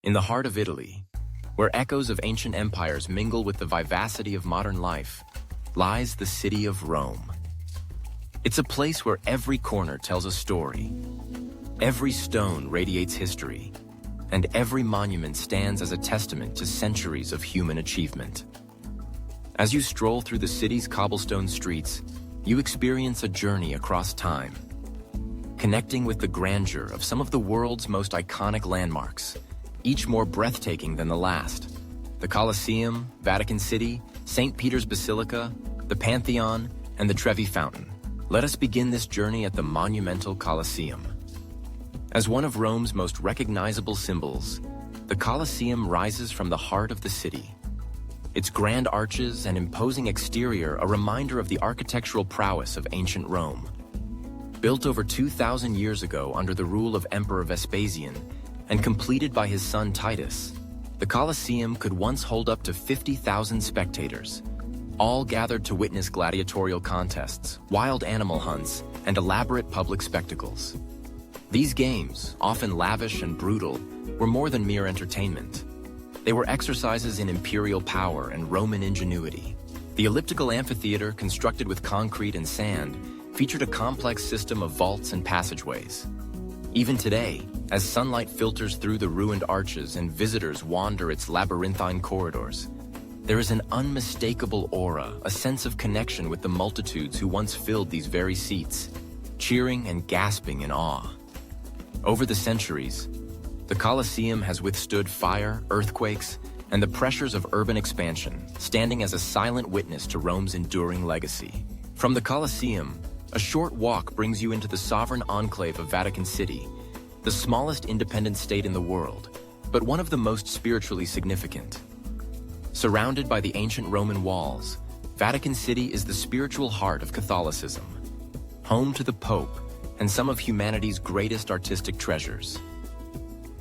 In the heart of Italy, where echoes of ancient empires mingle with the vivacity of modern life, lies the city of Rome. It's a place where every corner tells a story, every stone radiates history, and every monument stands as a testament to centuries of human achievement. As you stroll through the city's cobblestone streets, you experience a journey across time, connecting with the grandeur of some of the world's most iconic landmarks, each more breathtaking than the last. The Colosseum, Vatican City, St. Peter's Basilica, the Pantheon, and the Trevi Fountain. Let us begin this journey at the monumental Colosseum. As one of Rome's most recognizable symbols, the Colosseum rises from the heart of the city. Its grand arches and imposing exterior a reminder of the architectural prowess of ancient Rome. Built over 2,000 years ago under the rule of Emperor Vespasian and completed by his son Titus, the Colosseum could once hold up to 50,000 spectators, all gathered to witness gladiatorial contests, wild animal hunts, and elaborate public spectacles. These games, often lavish and brutal, were more than mere entertainment. They were exercises in imperial power and Roman ingenuity. The elliptical amphitheater, constructed with concrete and sand, featured a complex system of vaults and passageways. Even today, as sunlight filters through the ruined arches and visitors wander its labyrinthine corridors, there is an unmistakable aura, a sense of connection with the multitudes who once filled these very seats, cheering and gasping in awe. Over the centuries, the Colosseum has withstood fire, earthquakes, and the pressures of urban expansion, standing as a silent witness to Rome's enduring legacy. From the Colosseum, a short walk brings you into the sovereign enclave of Vatican City, the smallest independent state in the world, but one of the most spiritually significant. Surrounded by the ancient Roman walls, Vatican City is the spiritual heart of Catholicism, home to the Pope and some of humanity's greatest artistic treasures.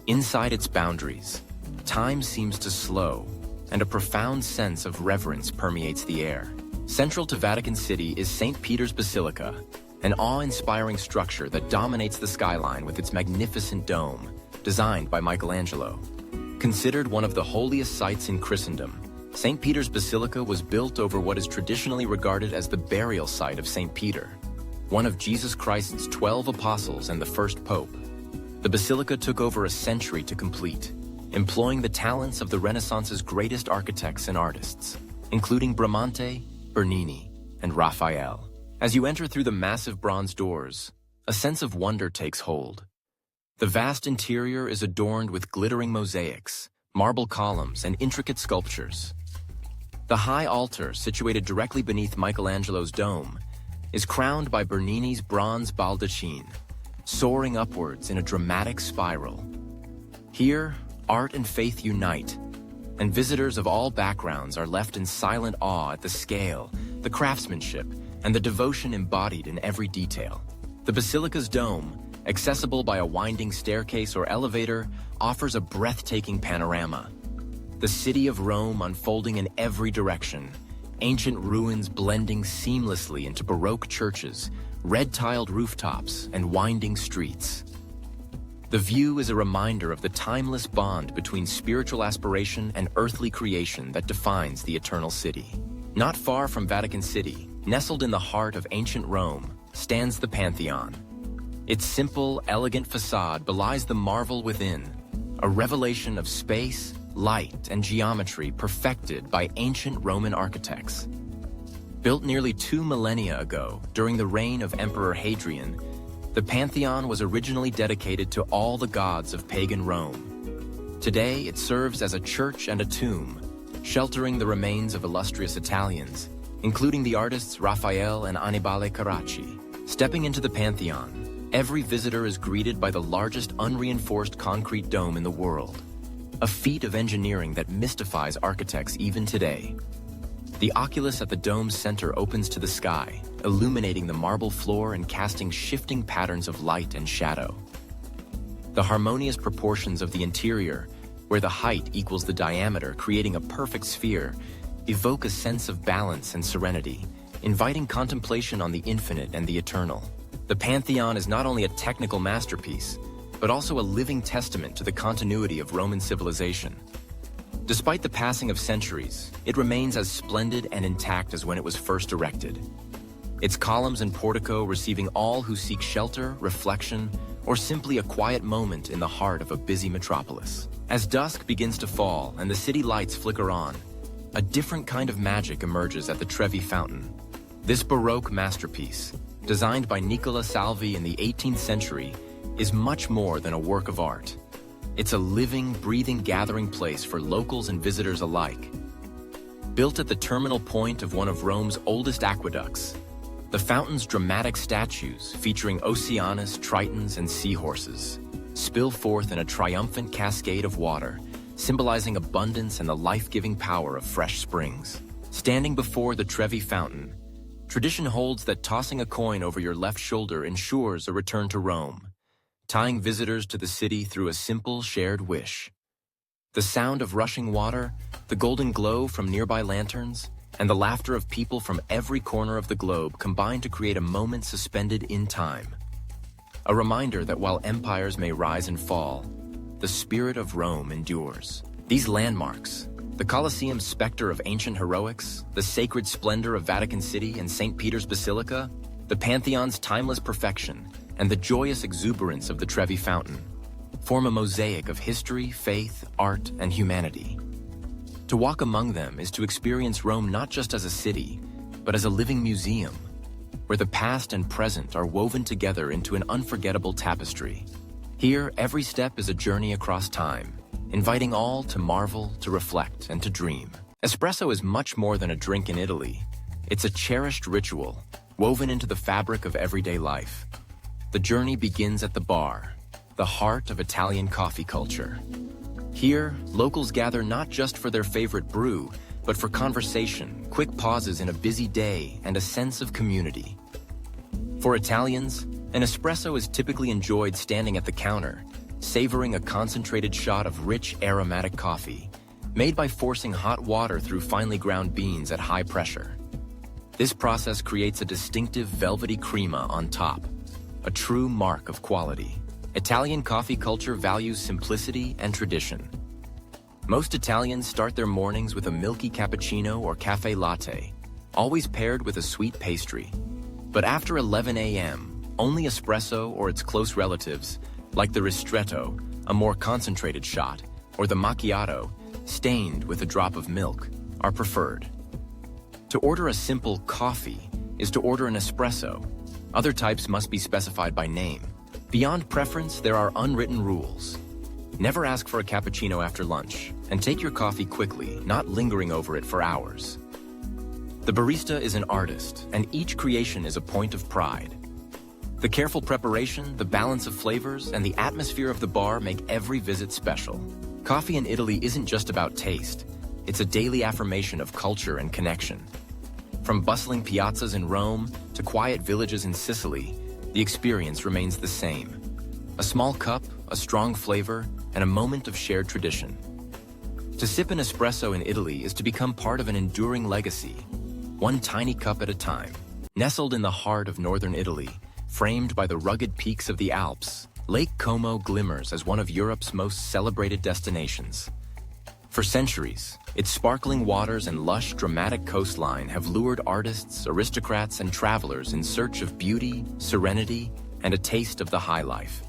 Inside its boundaries, time seems to slow, and a profound sense of reverence permeates the air. Central to Vatican City is St. Peter's Basilica, an awe-inspiring structure that dominates the skyline with its magnificent dome, designed by Michelangelo. Considered one of the holiest sites in Christendom, St. Peter's Basilica was built over what is traditionally regarded as the burial site of St. Peter, one of Jesus Christ's 12 apostles and the first pope. The basilica took over a century to complete, employing the talents of the Renaissance's greatest architects and artists, including Bramante, Bernini, and Raphael. As you enter through the massive bronze doors, a sense of wonder takes hold. The vast interior is adorned with glittering mosaics, marble columns, and intricate sculptures. The high altar, situated directly beneath Michelangelo's dome, is crowned by Bernini's bronze baldachin, soaring upwards in a dramatic spiral. Here, art and faith unite, and visitors of all backgrounds are left in silent awe at the scale, the craftsmanship, and the devotion embodied in every detail. The basilica's dome, accessible by a winding staircase or elevator, offers a breathtaking panorama. The city of Rome unfolding in every direction, ancient ruins blending seamlessly into Baroque churches, red-tiled rooftops, and winding streets. The view is a reminder of the timeless bond between spiritual aspiration and earthly creation that defines the eternal city. Not far from Vatican City, nestled in the heart of ancient Rome, stands the Pantheon. Its simple, elegant facade belies the marvel within, a revelation of space, light, and geometry perfected by ancient Roman architects. Built nearly 2 millennia ago, during the reign of Emperor Hadrian, the Pantheon was originally dedicated to all the gods of pagan Rome. Today, it serves as a church and a tomb, sheltering the remains of illustrious Italians, including the artists Raphael and Annibale Carracci. Stepping into the Pantheon, every visitor is greeted by the largest unreinforced concrete dome in the world, a feat of engineering that mystifies architects even today. The oculus at the dome's center opens to the sky, illuminating the marble floor and casting shifting patterns of light and shadow. The harmonious proportions of the interior, where the height equals the diameter, creating a perfect sphere, evoke a sense of balance and serenity, inviting contemplation on the infinite and the eternal. The Pantheon is not only a technical masterpiece, but but also a living testament to the continuity of Roman civilization. Despite the passing of centuries, it remains as splendid and intact as when it was first erected. Its columns and portico receiving all who seek shelter, reflection, or simply a quiet moment in the heart of a busy metropolis. As dusk begins to fall and the city lights flicker on, a different kind of magic emerges at the Trevi Fountain. This Baroque masterpiece, designed by Nicola Salvi in the 18th century, is much more than a work of art. It's a living, breathing gathering place for locals and visitors alike. Built at the terminal point of one of Rome's oldest aqueducts, the fountain's dramatic statues, featuring Oceanus, Tritons, and seahorses, spill forth in a triumphant cascade of water, symbolizing abundance and the life-giving power of fresh springs. Standing before the Trevi Fountain, tradition holds that tossing a coin over your left shoulder ensures a return to Rome, tying visitors to the city through a simple shared wish. The sound of rushing water, the golden glow from nearby lanterns, and the laughter of people from every corner of the globe combine to create a moment suspended in time. A reminder that while empires may rise and fall, the spirit of Rome endures. These landmarks, the Colosseum's specter of ancient heroics, the sacred splendor of Vatican City and St. Peter's Basilica, the Pantheon's timeless perfection, and the joyous exuberance of the Trevi Fountain, form a mosaic of history, faith, art, and humanity. To walk among them is to experience Rome not just as a city, but as a living museum, where the past and present are woven together into an unforgettable tapestry. Here, every step is a journey across time, inviting all to marvel, to reflect, and to dream. Espresso is much more than a drink in Italy. It's a cherished ritual, woven into the fabric of everyday life. The journey begins at the bar, the heart of Italian coffee culture. Here, locals gather not just for their favorite brew, but for conversation, quick pauses in a busy day, and a sense of community. For Italians, an espresso is typically enjoyed standing at the counter, savoring a concentrated shot of rich, aromatic coffee, made by forcing hot water through finely ground beans at high pressure. This process creates a distinctive velvety crema on top, a true mark of quality. Italian coffee culture values simplicity and tradition. Most Italians start their mornings with a milky cappuccino or cafe latte, always paired with a sweet pastry. But after 11 a.m., only espresso or its close relatives, like the ristretto, a more concentrated shot, or the macchiato, stained with a drop of milk, are preferred. To order a simple coffee is to order an espresso. Other types must be specified by name. Beyond preference, there are unwritten rules. Never ask for a cappuccino after lunch, and take your coffee quickly, not lingering over it for hours. The barista is an artist, and each creation is a point of pride. The careful preparation, the balance of flavors, and the atmosphere of the bar make every visit special. Coffee in Italy isn't just about taste. It's a daily affirmation of culture and connection. From bustling piazzas in Rome to quiet villages in Sicily, the experience remains the same. A small cup, a strong flavor, and a moment of shared tradition. To sip an espresso in Italy is to become part of an enduring legacy, one tiny cup at a time. Nestled in the heart of northern Italy, framed by the rugged peaks of the Alps, Lake Como glimmers as one of Europe's most celebrated destinations. For centuries, its sparkling waters and lush, dramatic coastline have lured artists, aristocrats, and travelers in search of beauty, serenity, and a taste of the high life.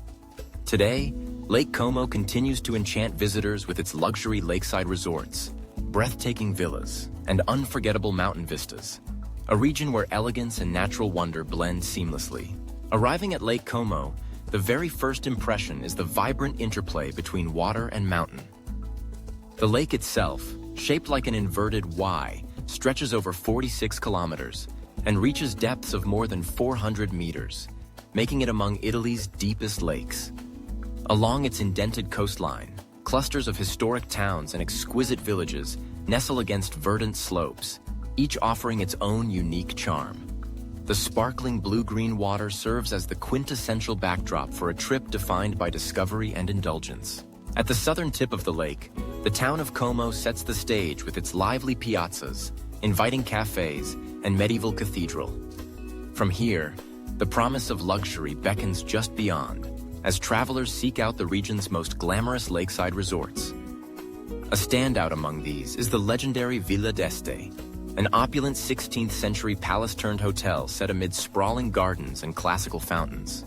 Today, Lake Como continues to enchant visitors with its luxury lakeside resorts, breathtaking villas, and unforgettable mountain vistas, a region where elegance and natural wonder blend seamlessly. Arriving at Lake Como, the very first impression is the vibrant interplay between water and mountain. The lake itself, shaped like an inverted Y, stretches over 46 kilometers and reaches depths of more than 400 meters, making it among Italy's deepest lakes. Along its indented coastline, clusters of historic towns and exquisite villages nestle against verdant slopes, each offering its own unique charm. The sparkling blue-green water serves as the quintessential backdrop for a trip defined by discovery and indulgence. At the southern tip of the lake, the town of Como sets the stage with its lively piazzas, inviting cafes, and medieval cathedral. From here, the promise of luxury beckons just beyond, as travelers seek out the region's most glamorous lakeside resorts. A standout among these is the legendary Villa d'Este, an opulent 16th-century palace-turned hotel set amid sprawling gardens and classical fountains.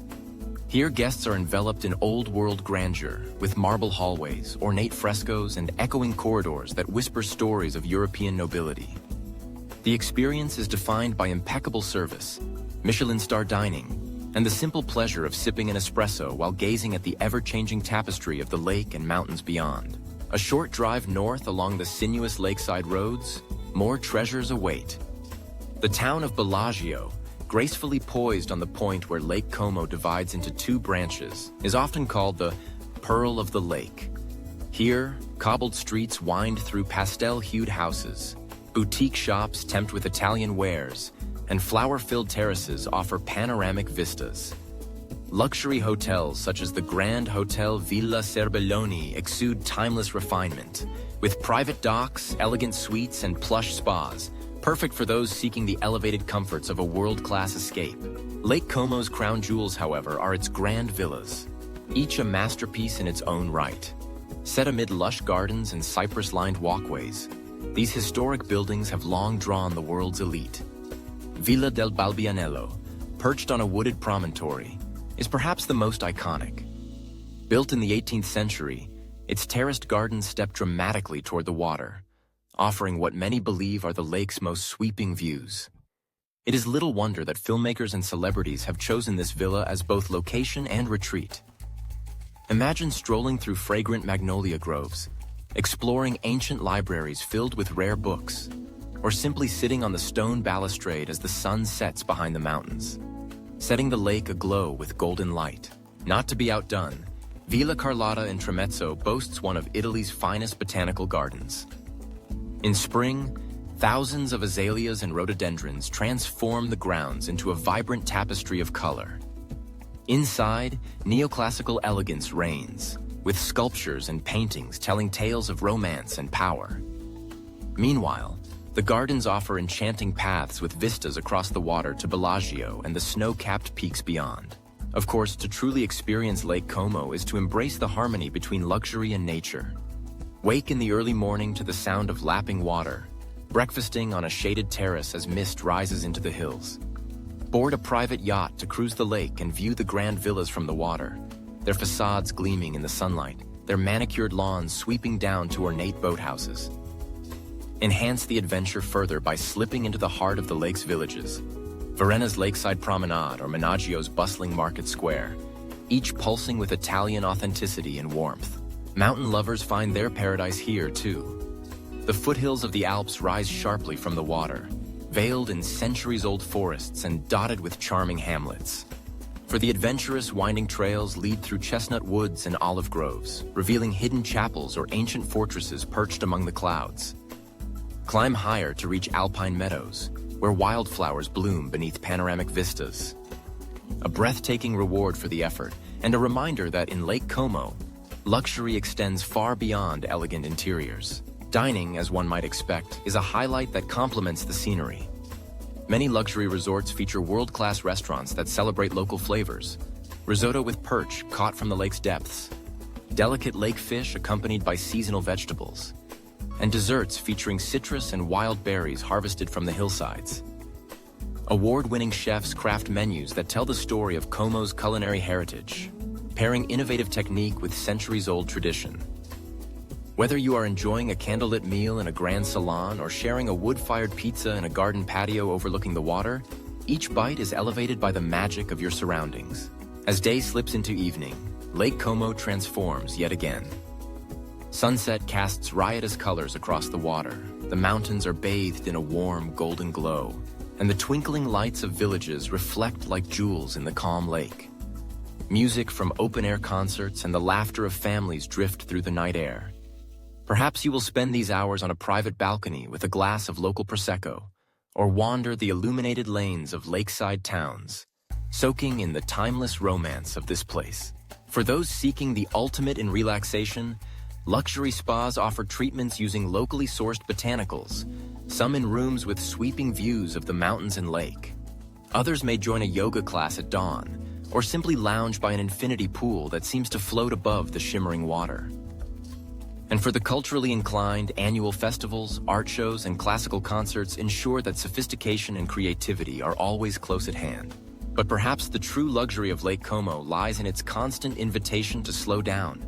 Here, guests are enveloped in old-world grandeur, with marble hallways, ornate frescoes, and echoing corridors that whisper stories of European nobility. The experience is defined by impeccable service, Michelin-star dining, and the simple pleasure of sipping an espresso while gazing at the ever-changing tapestry of the lake and mountains beyond. A short drive north along the sinuous lakeside roads, more treasures await. The town of Bellagio, gracefully poised on the point where Lake Como divides into two branches, is often called the Pearl of the Lake. Here, cobbled streets wind through pastel-hued houses, boutique shops tempt with Italian wares, and flower-filled terraces offer panoramic vistas. Luxury hotels such as the Grand Hotel Villa Serbelloni exude timeless refinement, with private docks, elegant suites, and plush spas, perfect for those seeking the elevated comforts of a world-class escape. Lake Como's crown jewels, however, are its grand villas, each a masterpiece in its own right. Set amid lush gardens and cypress-lined walkways, these historic buildings have long drawn the world's elite. Villa del Balbianello, perched on a wooded promontory, is perhaps the most iconic. Built in the 18th century, its terraced gardens step dramatically toward the water, offering what many believe are the lake's most sweeping views. It is little wonder that filmmakers and celebrities have chosen this villa as both location and retreat. Imagine strolling through fragrant magnolia groves, exploring ancient libraries filled with rare books, or simply sitting on the stone balustrade as the sun sets behind the mountains, setting the lake aglow with golden light. Not to be outdone, Villa Carlotta in Tremezzo boasts one of Italy's finest botanical gardens. In spring, thousands of azaleas and rhododendrons transform the grounds into a vibrant tapestry of color. Inside, neoclassical elegance reigns, with sculptures and paintings telling tales of romance and power. Meanwhile, the gardens offer enchanting paths with vistas across the water to Bellagio and the snow-capped peaks beyond. Of course, to truly experience Lake Como is to embrace the harmony between luxury and nature. Wake in the early morning to the sound of lapping water, breakfasting on a shaded terrace as mist rises into the hills. Board a private yacht to cruise the lake and view the grand villas from the water, their facades gleaming in the sunlight, their manicured lawns sweeping down to ornate boathouses. Enhance the adventure further by slipping into the heart of the lake's villages. Varena's lakeside promenade or Menaggio's bustling market square, each pulsing with Italian authenticity and warmth. Mountain lovers find their paradise here, too. The foothills of the Alps rise sharply from the water, veiled in centuries-old forests and dotted with charming hamlets. For the adventurous, winding trails lead through chestnut woods and olive groves, revealing hidden chapels or ancient fortresses perched among the clouds. Climb higher to reach alpine meadows, where wildflowers bloom beneath panoramic vistas. A breathtaking reward for the effort, and a reminder that in Lake Como, luxury extends far beyond elegant interiors. Dining, as one might expect, is a highlight that complements the scenery. Many luxury resorts feature world-class restaurants that celebrate local flavors. Risotto with perch caught from the lake's depths, delicate lake fish accompanied by seasonal vegetables, and desserts featuring citrus and wild berries harvested from the hillsides. Award-winning chefs craft menus that tell the story of Como's culinary heritage, pairing innovative technique with centuries-old tradition. Whether you are enjoying a candlelit meal in a grand salon or sharing a wood-fired pizza in a garden patio overlooking the water, each bite is elevated by the magic of your surroundings. As day slips into evening, Lake Como transforms yet again. Sunset casts riotous colors across the water. The mountains are bathed in a warm, golden glow, and the twinkling lights of villages reflect like jewels in the calm lake. Music from open-air concerts and the laughter of families drift through the night air. Perhaps you will spend these hours on a private balcony with a glass of local Prosecco, or wander the illuminated lanes of lakeside towns, soaking in the timeless romance of this place. For those seeking the ultimate in relaxation, luxury spas offer treatments using locally sourced botanicals, some in rooms with sweeping views of the mountains and lake. Others may join a yoga class at dawn, or simply lounge by an infinity pool that seems to float above the shimmering water. And for the culturally inclined, annual festivals, art shows, and classical concerts ensure that sophistication and creativity are always close at hand. But perhaps the true luxury of Lake Como lies in its constant invitation to slow down,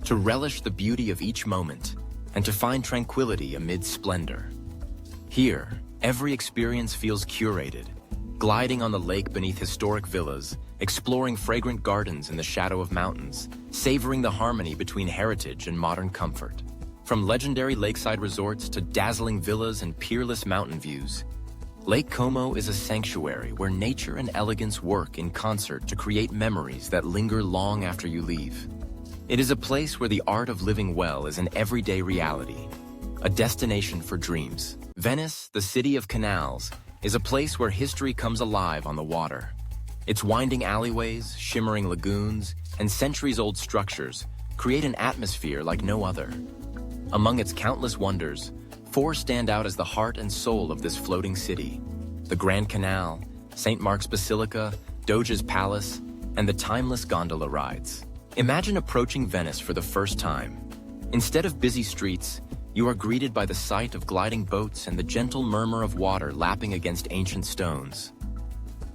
to relish the beauty of each moment, and to find tranquility amid splendor. Here, every experience feels curated, gliding on the lake beneath historic villas, exploring fragrant gardens in the shadow of mountains, savoring the harmony between heritage and modern comfort. From legendary lakeside resorts to dazzling villas and peerless mountain views, Lake Como is a sanctuary where nature and elegance work in concert to create memories that linger long after you leave. It is a place where the art of living well is an everyday reality, a destination for dreams. Venice, the city of canals, is a place where history comes alive on the water. Its winding alleyways, shimmering lagoons, and centuries-old structures create an atmosphere like no other. Among its countless wonders, 4 stand out as the heart and soul of this floating city: the Grand Canal, St. Mark's Basilica, Doge's Palace, and the timeless gondola rides. Imagine approaching Venice for the first time. Instead of busy streets, you are greeted by the sight of gliding boats and the gentle murmur of water lapping against ancient stones.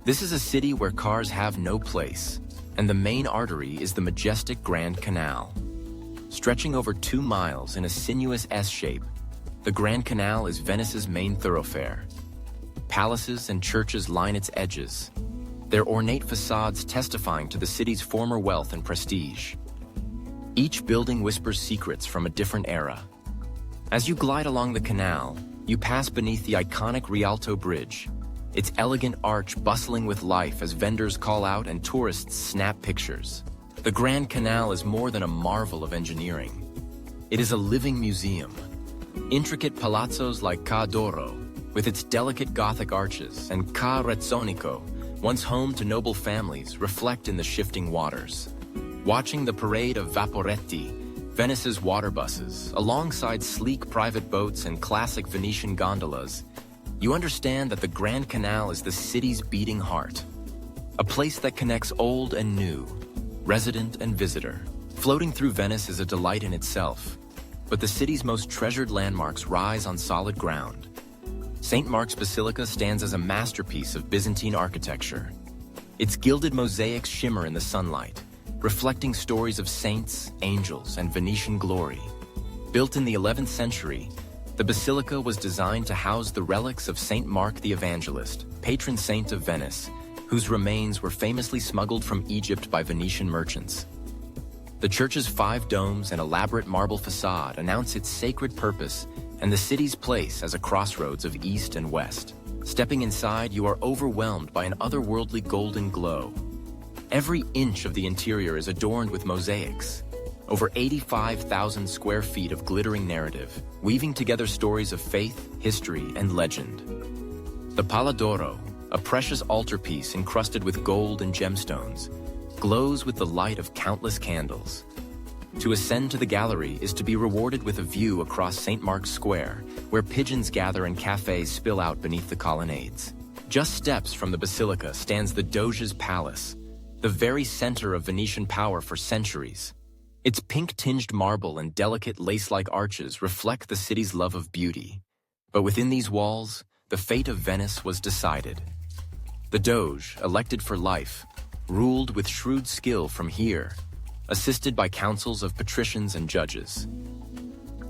This is a city where cars have no place, and the main artery is the majestic Grand Canal. Stretching over 2 miles in a sinuous S-shape, the Grand Canal is Venice's main thoroughfare. Palaces and churches line its edges, their ornate facades testifying to the city's former wealth and prestige. Each building whispers secrets from a different era. As you glide along the canal, you pass beneath the iconic Rialto Bridge, its elegant arch bustling with life as vendors call out and tourists snap pictures. The Grand Canal is more than a marvel of engineering. It is a living museum. Intricate palazzos like Ca' d'Oro, with its delicate Gothic arches, and Ca' Rezzonico, once home to noble families, reflect in the shifting waters. Watching the parade of vaporetti, Venice's water buses, alongside sleek private boats and classic Venetian gondolas, you understand that the Grand Canal is the city's beating heart. A place that connects old and new, resident and visitor. Floating through Venice is a delight in itself, but the city's most treasured landmarks rise on solid ground. St. Mark's Basilica stands as a masterpiece of Byzantine architecture. Its gilded mosaics shimmer in the sunlight, reflecting stories of saints, angels, and Venetian glory. Built in the 11th century, the basilica was designed to house the relics of St. Mark the Evangelist, patron saint of Venice, whose remains were famously smuggled from Egypt by Venetian merchants. The church's 5 domes and elaborate marble facade announce its sacred purpose and the city's place as a crossroads of east and west. Stepping inside, you are overwhelmed by an otherworldly golden glow. Every inch of the interior is adorned with mosaics. Over 85,000 square feet of glittering narrative, weaving together stories of faith, history, and legend. The Pala d'Oro, a precious altarpiece encrusted with gold and gemstones, glows with the light of countless candles. To ascend to the gallery is to be rewarded with a view across St. Mark's Square, where pigeons gather and cafes spill out beneath the colonnades. Just steps from the basilica stands the Doge's Palace, the very center of Venetian power for centuries. Its pink-tinged marble and delicate lace-like arches reflect the city's love of beauty. But within these walls, the fate of Venice was decided. The Doge, elected for life, ruled with shrewd skill from here, assisted by councils of patricians and judges.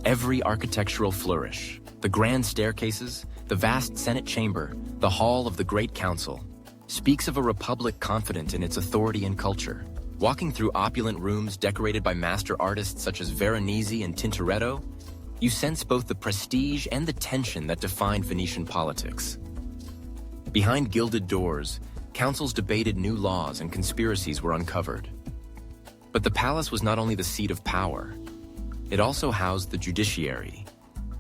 Every architectural flourish, the grand staircases, the vast Senate chamber, the hall of the Great Council, speaks of a republic confident in its authority and culture. Walking through opulent rooms decorated by master artists such as Veronese and Tintoretto, you sense both the prestige and the tension that defined Venetian politics. Behind gilded doors, councils debated new laws and conspiracies were uncovered. But the palace was not only the seat of power, it also housed the judiciary.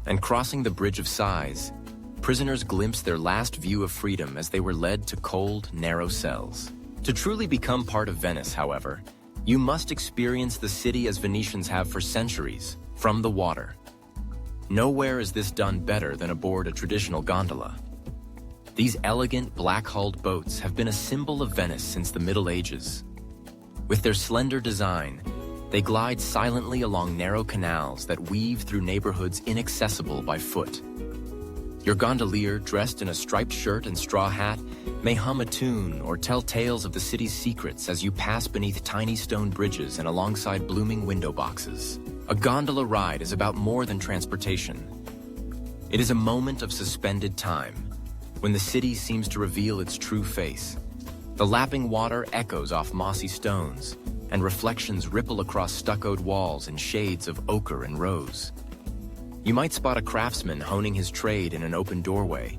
And crossing the Bridge of Sighs, prisoners glimpsed their last view of freedom as they were led to cold, narrow cells. To truly become part of Venice, however, you must experience the city as Venetians have for centuries, from the water. Nowhere is this done better than aboard a traditional gondola. These elegant, black-hulled boats have been a symbol of Venice since the Middle Ages. With their slender design, they glide silently along narrow canals that weave through neighborhoods inaccessible by foot. Your gondolier, dressed in a striped shirt and straw hat, may hum a tune or tell tales of the city's secrets as you pass beneath tiny stone bridges and alongside blooming window boxes. A gondola ride is about more than transportation. It is a moment of suspended time, when the city seems to reveal its true face. The lapping water echoes off mossy stones, and reflections ripple across stuccoed walls in shades of ochre and rose. You might spot a craftsman honing his trade in an open doorway,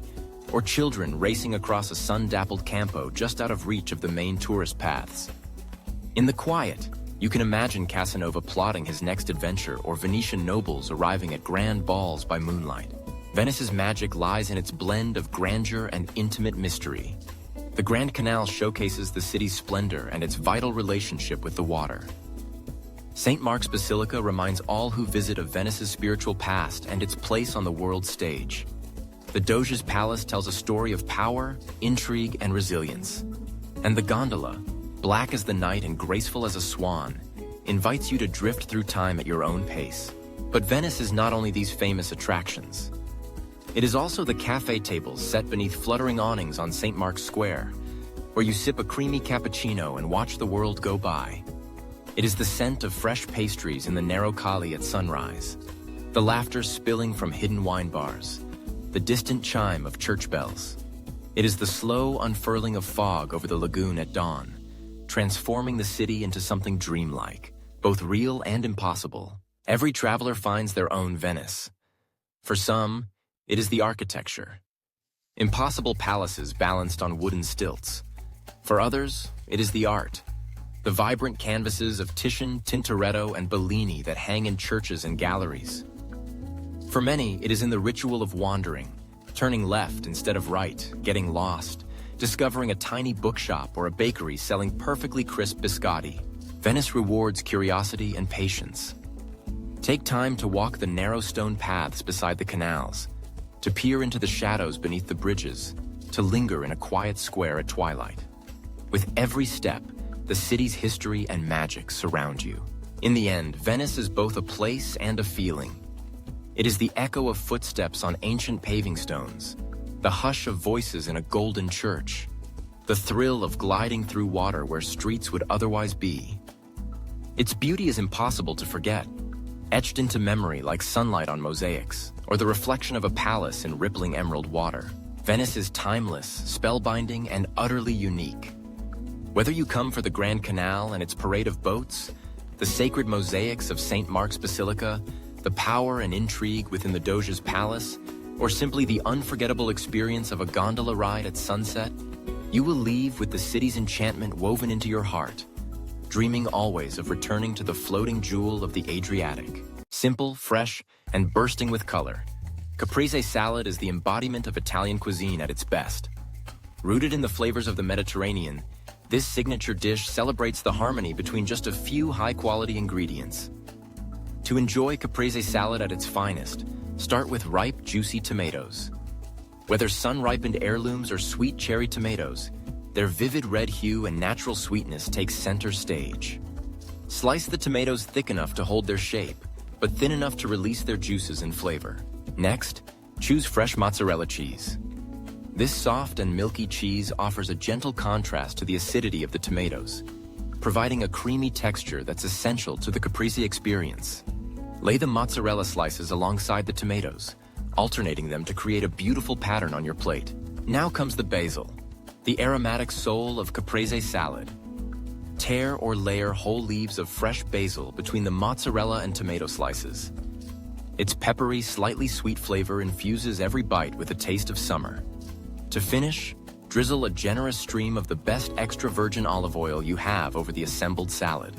or children racing across a sun-dappled campo just out of reach of the main tourist paths. In the quiet, you can imagine Casanova plotting his next adventure or Venetian nobles arriving at grand balls by moonlight. Venice's magic lies in its blend of grandeur and intimate mystery. The Grand Canal showcases the city's splendor and its vital relationship with the water. St. Mark's Basilica reminds all who visit of Venice's spiritual past and its place on the world stage. The Doge's Palace tells a story of power, intrigue, and resilience. And the gondola, black as the night and graceful as a swan, invites you to drift through time at your own pace. But Venice is not only these famous attractions. It is also the cafe tables set beneath fluttering awnings on St. Mark's Square, where you sip a creamy cappuccino and watch the world go by. It is the scent of fresh pastries in the narrow calle at sunrise, the laughter spilling from hidden wine bars, the distant chime of church bells. It is the slow unfurling of fog over the lagoon at dawn, transforming the city into something dreamlike, both real and impossible. Every traveler finds their own Venice. For some, it is the architecture. Impossible palaces balanced on wooden stilts. For others, it is the art. The vibrant canvases of Titian, Tintoretto, and Bellini that hang in churches and galleries. For many, it is in the ritual of wandering, turning left instead of right, getting lost, discovering a tiny bookshop or a bakery selling perfectly crisp biscotti. Venice rewards curiosity and patience. Take time to walk the narrow stone paths beside the canals, to peer into the shadows beneath the bridges, to linger in a quiet square at twilight. With every step, the city's history and magic surround you. In the end, Venice is both a place and a feeling. It is the echo of footsteps on ancient paving stones, the hush of voices in a golden church, the thrill of gliding through water where streets would otherwise be. Its beauty is impossible to forget, etched into memory like sunlight on mosaics, or the reflection of a palace in rippling emerald water. Venice is timeless, spellbinding, and utterly unique. Whether you come for the Grand Canal and its parade of boats, the sacred mosaics of St. Mark's Basilica, the power and intrigue within the Doge's Palace, or simply the unforgettable experience of a gondola ride at sunset, you will leave with the city's enchantment woven into your heart, dreaming always of returning to the floating jewel of the Adriatic. Simple, fresh, and bursting with color, caprese salad is the embodiment of Italian cuisine at its best. Rooted in the flavors of the Mediterranean, this signature dish celebrates the harmony between just a few high-quality ingredients. To enjoy caprese salad at its finest, start with ripe, juicy tomatoes. Whether sun-ripened heirlooms or sweet cherry tomatoes, their vivid red hue and natural sweetness take center stage. Slice the tomatoes thick enough to hold their shape, but thin enough to release their juices and flavor. Next, choose fresh mozzarella cheese. This soft and milky cheese offers a gentle contrast to the acidity of the tomatoes, providing a creamy texture that's essential to the caprese experience. Lay the mozzarella slices alongside the tomatoes, alternating them to create a beautiful pattern on your plate. Now comes the basil, the aromatic soul of caprese salad. Tear or layer whole leaves of fresh basil between the mozzarella and tomato slices. Its peppery, slightly sweet flavor infuses every bite with a taste of summer. To finish, drizzle a generous stream of the best extra virgin olive oil you have over the assembled salad.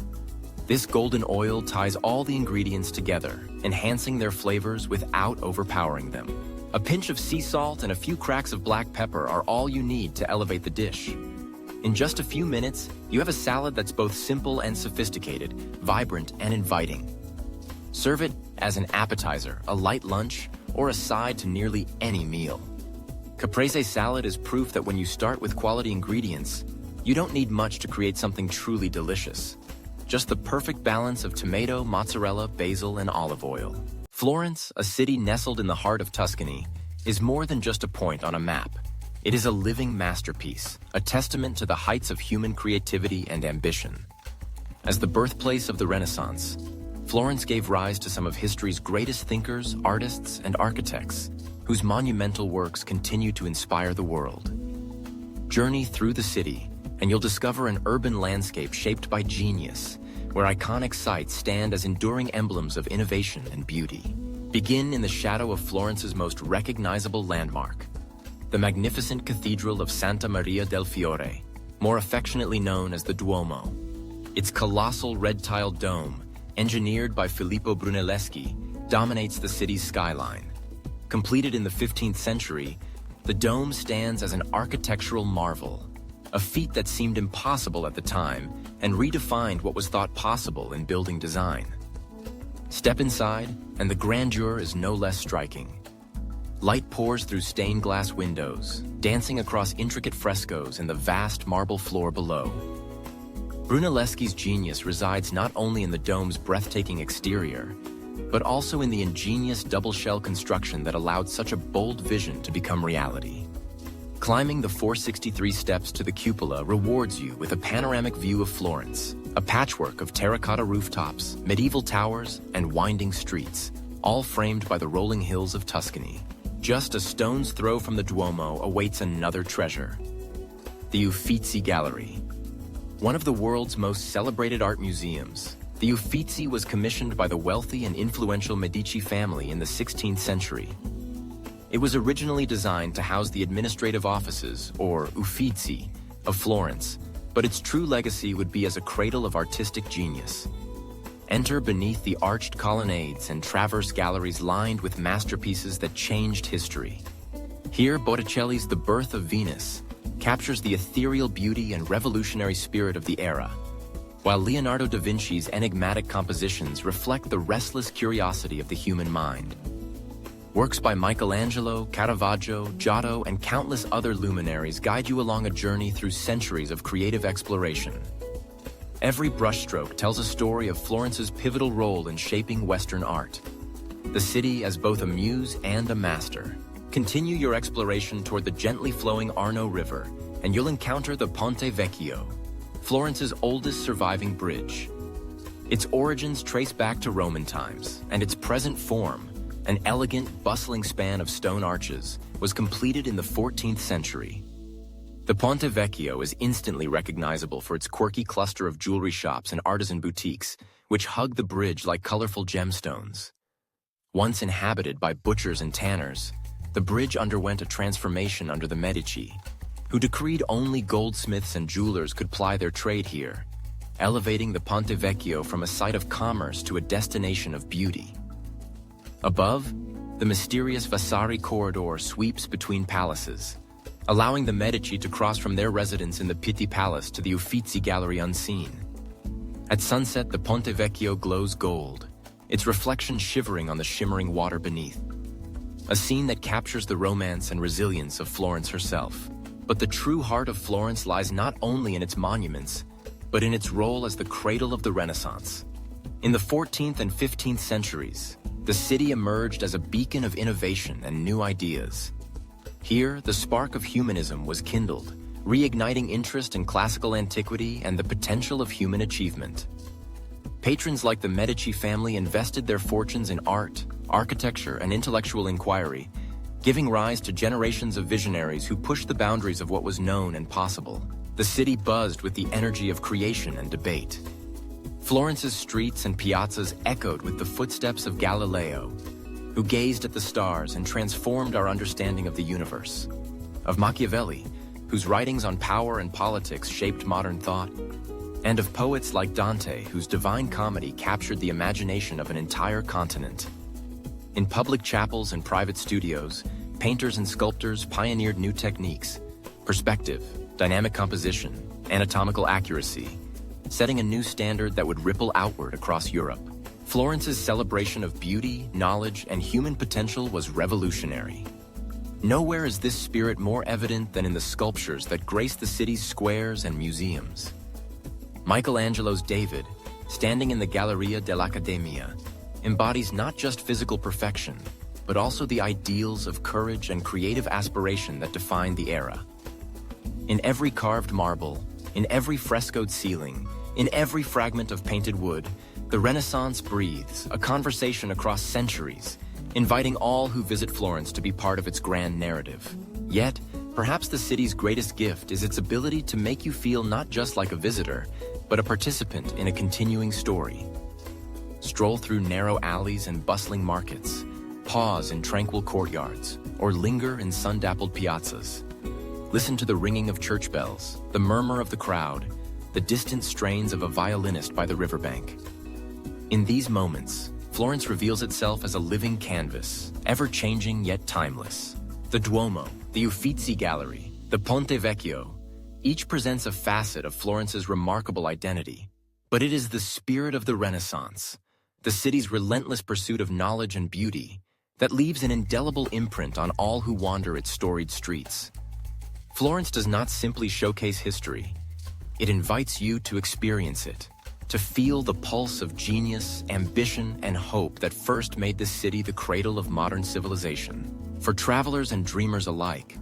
This golden oil ties all the ingredients together, enhancing their flavors without overpowering them. A pinch of sea salt and a few cracks of black pepper are all you need to elevate the dish. In just a few minutes, you have a salad that's both simple and sophisticated, vibrant and inviting. Serve it as an appetizer, a light lunch, or a side to nearly any meal. Caprese salad is proof that when you start with quality ingredients, you don't need much to create something truly delicious. Just the perfect balance of tomato, mozzarella, basil, and olive oil. Florence, a city nestled in the heart of Tuscany, is more than just a point on a map. It is a living masterpiece, a testament to the heights of human creativity and ambition. As the birthplace of the Renaissance, Florence gave rise to some of history's greatest thinkers, artists, and architects, whose monumental works continue to inspire the world. Journey through the city, and you'll discover an urban landscape shaped by genius, where iconic sites stand as enduring emblems of innovation and beauty. Begin in the shadow of Florence's most recognizable landmark, the magnificent Cathedral of Santa Maria del Fiore, more affectionately known as the Duomo. Its colossal red-tiled dome, engineered by Filippo Brunelleschi, dominates the city's skyline. Completed in the 15th century, the dome stands as an architectural marvel, a feat that seemed impossible at the time and redefined what was thought possible in building design. Step inside, and the grandeur is no less striking. Light pours through stained glass windows, dancing across intricate frescoes in the vast marble floor below. Brunelleschi's genius resides not only in the dome's breathtaking exterior, but also in the ingenious double-shell construction that allowed such a bold vision to become reality. Climbing the 463 steps to the cupola rewards you with a panoramic view of Florence, a patchwork of terracotta rooftops, medieval towers, and winding streets, all framed by the rolling hills of Tuscany. Just a stone's throw from the Duomo awaits another treasure, the Uffizi Gallery. One of the world's most celebrated art museums, the Uffizi was commissioned by the wealthy and influential Medici family in the 16th century. It was originally designed to house the administrative offices, or Uffizi, of Florence, but its true legacy would be as a cradle of artistic genius. Enter beneath the arched colonnades and traverse galleries lined with masterpieces that changed history. Here, Botticelli's The Birth of Venus captures the ethereal beauty and revolutionary spirit of the era, while Leonardo da Vinci's enigmatic compositions reflect the restless curiosity of the human mind. Works by Michelangelo, Caravaggio, Giotto, and countless other luminaries guide you along a journey through centuries of creative exploration. Every brushstroke tells a story of Florence's pivotal role in shaping Western art. The city as both a muse and a master. Continue your exploration toward the gently flowing Arno River, and you'll encounter the Ponte Vecchio, Florence's oldest surviving bridge. Its origins trace back to Roman times, and its present form, an elegant, bustling span of stone arches, was completed in the 14th century. The Ponte Vecchio is instantly recognizable for its quirky cluster of jewelry shops and artisan boutiques, which hug the bridge like colorful gemstones. Once inhabited by butchers and tanners, the bridge underwent a transformation under the Medici, who decreed only goldsmiths and jewelers could ply their trade here, elevating the Ponte Vecchio from a site of commerce to a destination of beauty. Above, the mysterious Vasari corridor sweeps between palaces, allowing the Medici to cross from their residence in the Pitti Palace to the Uffizi Gallery unseen. At sunset, the Ponte Vecchio glows gold, its reflection shivering on the shimmering water beneath. A scene that captures the romance and resilience of Florence herself. But the true heart of Florence lies not only in its monuments, but in its role as the cradle of the Renaissance. In the 14th and 15th centuries, the city emerged as a beacon of innovation and new ideas. Here, the spark of humanism was kindled, reigniting interest in classical antiquity and the potential of human achievement. Patrons like the Medici family invested their fortunes in art, architecture, and intellectual inquiry, giving rise to generations of visionaries who pushed the boundaries of what was known and possible. The city buzzed with the energy of creation and debate. Florence's streets and piazzas echoed with the footsteps of Galileo, who gazed at the stars and transformed our understanding of the universe, of Machiavelli, whose writings on power and politics shaped modern thought, and of poets like Dante, whose Divine Comedy captured the imagination of an entire continent. In public chapels and private studios, painters and sculptors pioneered new techniques, perspective, dynamic composition, anatomical accuracy, setting a new standard that would ripple outward across Europe. Florence's celebration of beauty, knowledge, and human potential was revolutionary. Nowhere is this spirit more evident than in the sculptures that grace the city's squares and museums. Michelangelo's David, standing in the Galleria dell'Accademia, embodies not just physical perfection, but also the ideals of courage and creative aspiration that define the era. In every carved marble, in every frescoed ceiling, in every fragment of painted wood, the Renaissance breathes a conversation across centuries, inviting all who visit Florence to be part of its grand narrative. Yet, perhaps the city's greatest gift is its ability to make you feel not just like a visitor, but a participant in a continuing story. Stroll through narrow alleys and bustling markets, pause in tranquil courtyards, or linger in sun-dappled piazzas. Listen to the ringing of church bells, the murmur of the crowd, the distant strains of a violinist by the riverbank. In these moments, Florence reveals itself as a living canvas, ever-changing yet timeless. The Duomo, the Uffizi Gallery, the Ponte Vecchio, each presents a facet of Florence's remarkable identity. But it is the spirit of the Renaissance, the city's relentless pursuit of knowledge and beauty, that leaves an indelible imprint on all who wander its storied streets. Florence does not simply showcase history. It invites you to experience it, to feel the pulse of genius, ambition, and hope that first made this city the cradle of modern civilization. For travelers and dreamers alike,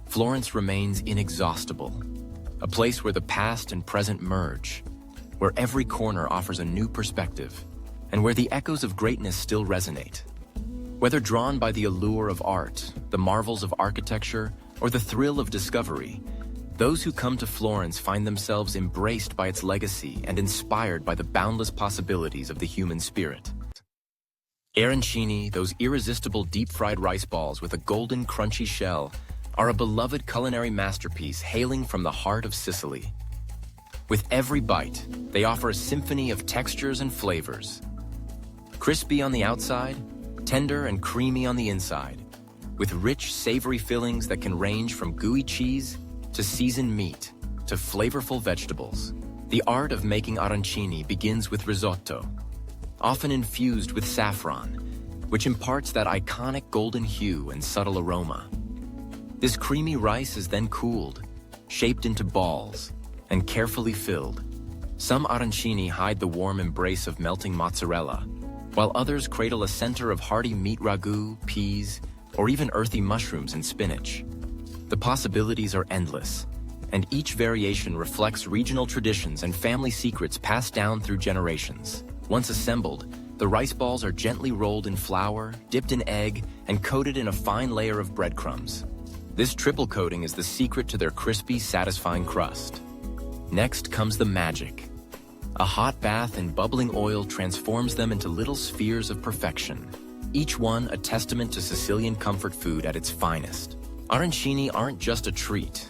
Florence remains inexhaustible, a place where the past and present merge, where every corner offers a new perspective, and where the echoes of greatness still resonate. Whether drawn by the allure of art, the marvels of architecture, or the thrill of discovery, those who come to Florence find themselves embraced by its legacy and inspired by the boundless possibilities of the human spirit. Arancini, those irresistible deep-fried rice balls with a golden, crunchy shell, are a beloved culinary masterpiece hailing from the heart of Sicily. With every bite, they offer a symphony of textures and flavors. Crispy on the outside, tender and creamy on the inside, with rich, savory fillings that can range from gooey cheese to seasoned meat to flavorful vegetables. The art of making arancini begins with risotto, often infused with saffron, which imparts that iconic golden hue and subtle aroma. This creamy rice is then cooled, shaped into balls, and carefully filled. Some arancini hide the warm embrace of melting mozzarella, while others cradle a center of hearty meat ragu, peas, or even earthy mushrooms and spinach. The possibilities are endless, and each variation reflects regional traditions and family secrets passed down through generations. Once assembled, the rice balls are gently rolled in flour, dipped in egg, and coated in a fine layer of breadcrumbs. This triple coating is the secret to their crispy, satisfying crust. Next comes the magic. A hot bath in bubbling oil transforms them into little spheres of perfection, each one a testament to Sicilian comfort food at its finest. Arancini aren't just a treat.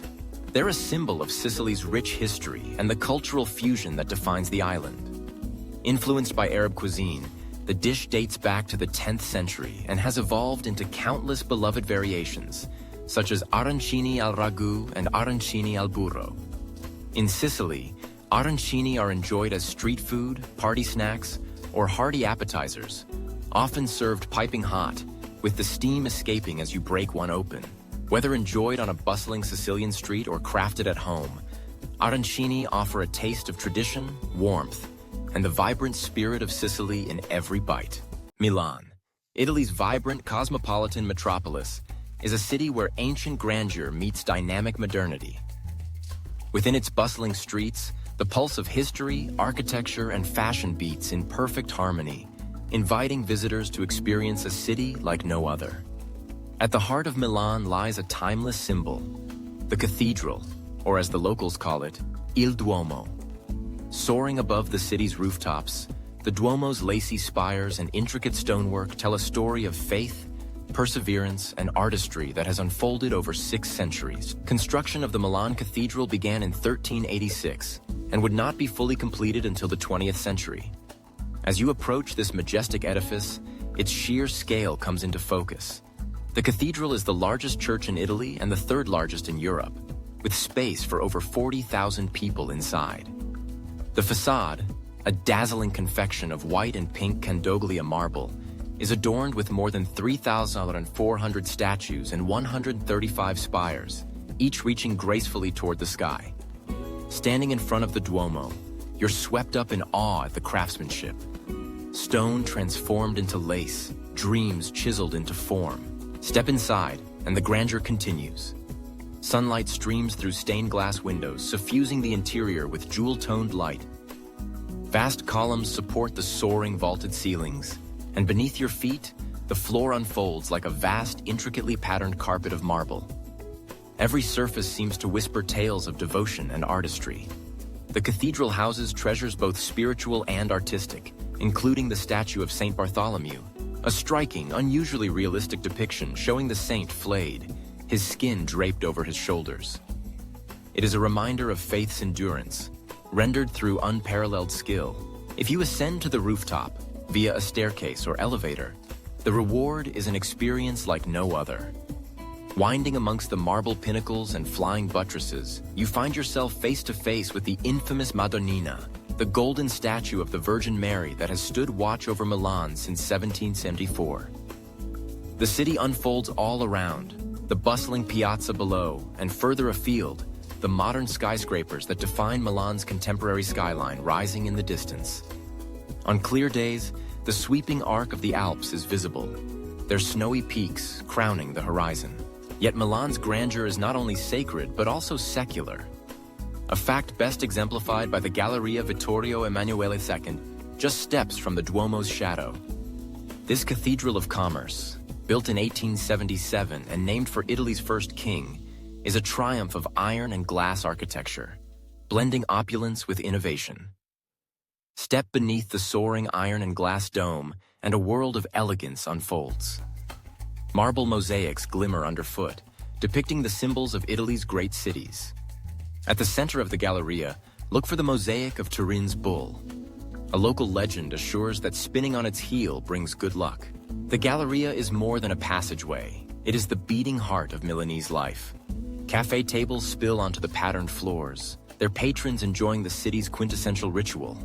They're a symbol of Sicily's rich history and the cultural fusion that defines the island. Influenced by Arab cuisine, the dish dates back to the 10th century and has evolved into countless beloved variations, such as arancini al ragu and arancini al burro. In Sicily, arancini are enjoyed as street food, party snacks, or hearty appetizers, often served piping hot, with the steam escaping as you break one open. Whether enjoyed on a bustling Sicilian street or crafted at home, arancini offer a taste of tradition, warmth, and the vibrant spirit of Sicily in every bite. Milan, Italy's vibrant cosmopolitan metropolis, is a city where ancient grandeur meets dynamic modernity. Within its bustling streets, the pulse of history, architecture, and fashion beats in perfect harmony, inviting visitors to experience a city like no other. At the heart of Milan lies a timeless symbol, the cathedral, or as the locals call it, Il Duomo. Soaring above the city's rooftops, the Duomo's lacy spires and intricate stonework tell a story of faith, perseverance, and artistry that has unfolded over 6 centuries. Construction of the Milan Cathedral began in 1386 and would not be fully completed until the 20th century. As you approach this majestic edifice, its sheer scale comes into focus. The cathedral is the largest church in Italy and the 3rd largest in Europe, with space for over 40,000 people inside. The facade, a dazzling confection of white and pink Candoglia marble, is adorned with more than 3,400 statues and 135 spires, each reaching gracefully toward the sky. Standing in front of the Duomo, you're swept up in awe at the craftsmanship. Stone transformed into lace, dreams chiseled into form. Step inside, and the grandeur continues. Sunlight streams through stained glass windows, suffusing the interior with jewel-toned light. Vast columns support the soaring vaulted ceilings, and beneath your feet, the floor unfolds like a vast, intricately patterned carpet of marble. Every surface seems to whisper tales of devotion and artistry. The cathedral houses treasures both spiritual and artistic, including the statue of Saint Bartholomew, a striking, unusually realistic depiction showing the saint flayed, his skin draped over his shoulders. It is a reminder of faith's endurance, rendered through unparalleled skill. If you ascend to the rooftop via a staircase or elevator, the reward is an experience like no other. Winding amongst the marble pinnacles and flying buttresses, you find yourself face to face with the infamous Madonnina, the golden statue of the Virgin Mary that has stood watch over Milan since 1774. The city unfolds all around, the bustling piazza below, and further afield, the modern skyscrapers that define Milan's contemporary skyline rising in the distance. On clear days, the sweeping arc of the Alps is visible, their snowy peaks crowning the horizon. Yet Milan's grandeur is not only sacred, but also secular. A fact best exemplified by the Galleria Vittorio Emanuele II, just steps from the Duomo's shadow. This cathedral of commerce, built in 1877 and named for Italy's first king, is a triumph of iron and glass architecture, blending opulence with innovation. Step beneath the soaring iron and glass dome, and a world of elegance unfolds. Marble mosaics glimmer underfoot, depicting the symbols of Italy's great cities. At the center of the Galleria, look for the mosaic of Turin's bull. A local legend assures that spinning on its heel brings good luck. The Galleria is more than a passageway. It is the beating heart of Milanese life. Cafe tables spill onto the patterned floors, their patrons enjoying the city's quintessential ritual.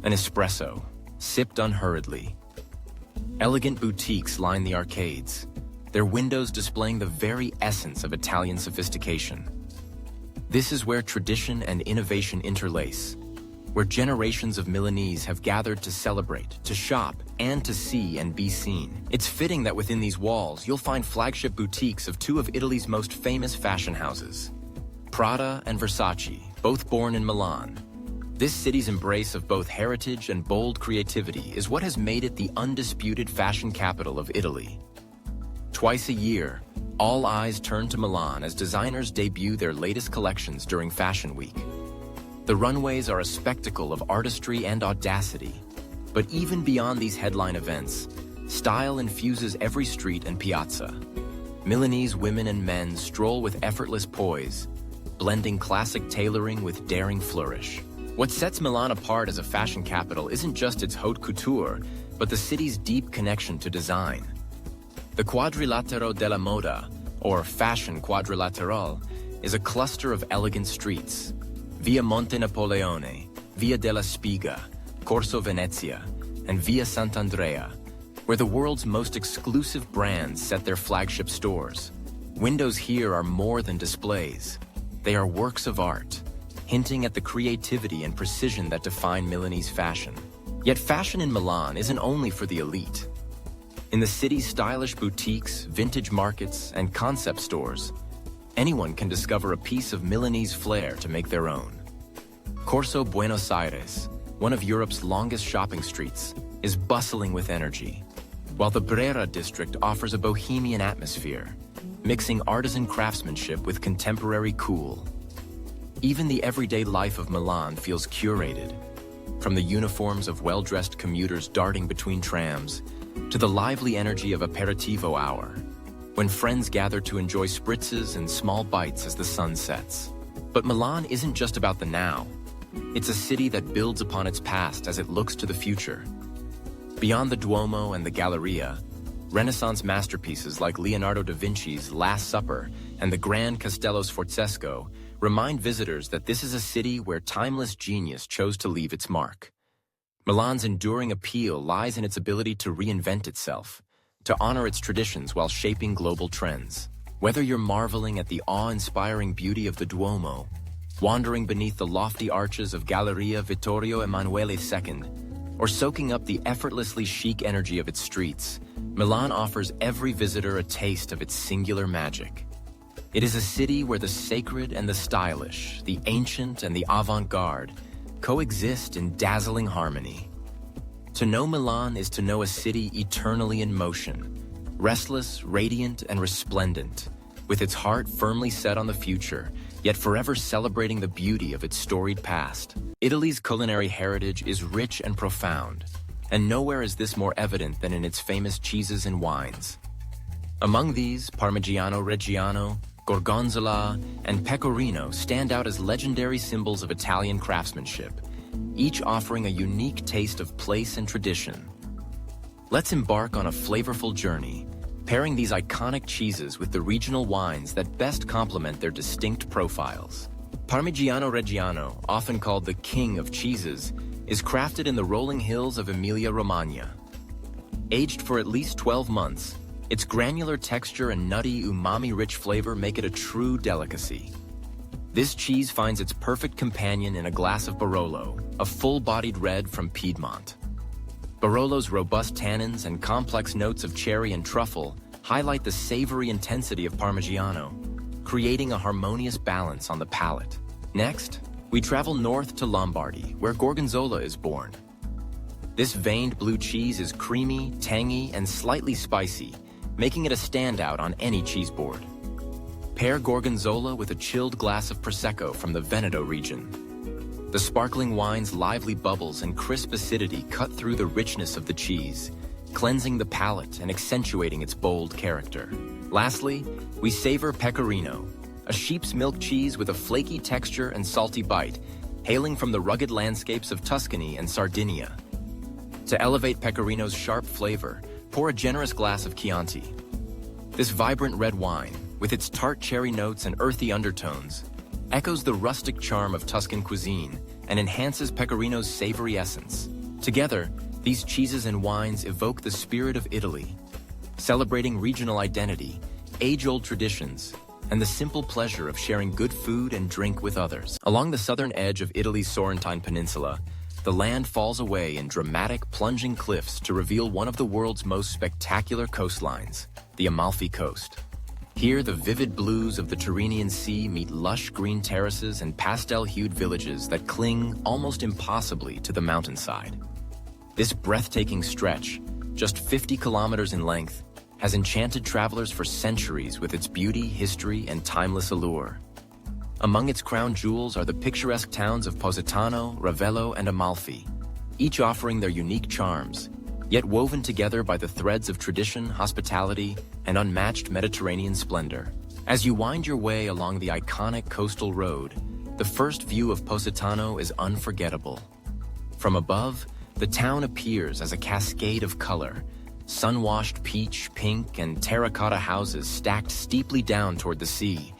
An espresso, sipped unhurriedly. Elegant boutiques line the arcades, their windows displaying the very essence of Italian sophistication. This is where tradition and innovation interlace, where generations of Milanese have gathered to celebrate, to shop, and to see and be seen. It's fitting that within these walls, you'll find flagship boutiques of two of Italy's most famous fashion houses, Prada and Versace, both born in Milan. This city's embrace of both heritage and bold creativity is what has made it the undisputed fashion capital of Italy. Twice a year, all eyes turn to Milan as designers debut their latest collections during Fashion Week. The runways are a spectacle of artistry and audacity. But even beyond these headline events, style infuses every street and piazza. Milanese women and men stroll with effortless poise, blending classic tailoring with daring flourish. What sets Milan apart as a fashion capital isn't just its haute couture, but the city's deep connection to design. The Quadrilatero della Moda, or Fashion Quadrilateral, is a cluster of elegant streets. Via Monte Napoleone, Via della Spiga, Corso Venezia, and Via Sant'Andrea, where the world's most exclusive brands set their flagship stores. Windows here are more than displays. They are works of art, hinting at the creativity and precision that define Milanese fashion. Yet fashion in Milan isn't only for the elite. In the city's stylish boutiques, vintage markets, and concept stores, anyone can discover a piece of Milanese flair to make their own. Corso Buenos Aires, one of Europe's longest shopping streets, is bustling with energy, while the Brera district offers a bohemian atmosphere, mixing artisan craftsmanship with contemporary cool. Even the everyday life of Milan feels curated, from the uniforms of well-dressed commuters darting between trams to the lively energy of aperitivo hour, when friends gather to enjoy spritzes and small bites as the sun sets. But Milan isn't just about the now. It's a city that builds upon its past as it looks to the future. Beyond the Duomo and the Galleria, Renaissance masterpieces like Leonardo da Vinci's Last Supper and the Grand Castello Sforzesco remind visitors that this is a city where timeless genius chose to leave its mark. Milan's enduring appeal lies in its ability to reinvent itself, to honor its traditions while shaping global trends. Whether you're marveling at the awe-inspiring beauty of the Duomo, wandering beneath the lofty arches of Galleria Vittorio Emanuele II, or soaking up the effortlessly chic energy of its streets, Milan offers every visitor a taste of its singular magic. It is a city where the sacred and the stylish, the ancient and the avant-garde, coexist in dazzling harmony. To know Milan is to know a city eternally in motion, restless, radiant, and resplendent, with its heart firmly set on the future, yet forever celebrating the beauty of its storied past. Italy's culinary heritage is rich and profound, and nowhere is this more evident than in its famous cheeses and wines. Among these, Parmigiano Reggiano, Gorgonzola, and Pecorino stand out as legendary symbols of Italian craftsmanship, each offering a unique taste of place and tradition. Let's embark on a flavorful journey, pairing these iconic cheeses with the regional wines that best complement their distinct profiles. Parmigiano Reggiano, often called the king of cheeses, is crafted in the rolling hills of Emilia-Romagna. Aged for at least 12 months, its granular texture and nutty, umami-rich flavor make it a true delicacy. This cheese finds its perfect companion in a glass of Barolo, a full-bodied red from Piedmont. Barolo's robust tannins and complex notes of cherry and truffle highlight the savory intensity of Parmigiano, creating a harmonious balance on the palate. Next, we travel north to Lombardy, where Gorgonzola is born. This veined blue cheese is creamy, tangy, and slightly spicy, making it a standout on any cheese board. Pair Gorgonzola with a chilled glass of Prosecco from the Veneto region. The sparkling wine's lively bubbles and crisp acidity cut through the richness of the cheese, cleansing the palate and accentuating its bold character. Lastly, we savor Pecorino, a sheep's milk cheese with a flaky texture and salty bite, hailing from the rugged landscapes of Tuscany and Sardinia. To elevate Pecorino's sharp flavor, pour a generous glass of Chianti. This vibrant red wine, with its tart cherry notes and earthy undertones, echoes the rustic charm of Tuscan cuisine and enhances Pecorino's savory essence. Together, these cheeses and wines evoke the spirit of Italy, celebrating regional identity, age-old traditions, and the simple pleasure of sharing good food and drink with others. Along the southern edge of Italy's Sorrentine Peninsula, the land falls away in dramatic, plunging cliffs to reveal one of the world's most spectacular coastlines, the Amalfi Coast. Here, the vivid blues of the Tyrrhenian Sea meet lush green terraces and pastel-hued villages that cling almost impossibly to the mountainside. This breathtaking stretch, just 50 kilometers in length, has enchanted travelers for centuries with its beauty, history, and timeless allure. Among its crown jewels are the picturesque towns of Positano, Ravello, and Amalfi, each offering their unique charms, yet woven together by the threads of tradition, hospitality, and unmatched Mediterranean splendor. As you wind your way along the iconic coastal road, the first view of Positano is unforgettable. From above, the town appears as a cascade of color, sun-washed peach, pink, and terracotta houses stacked steeply down toward the sea,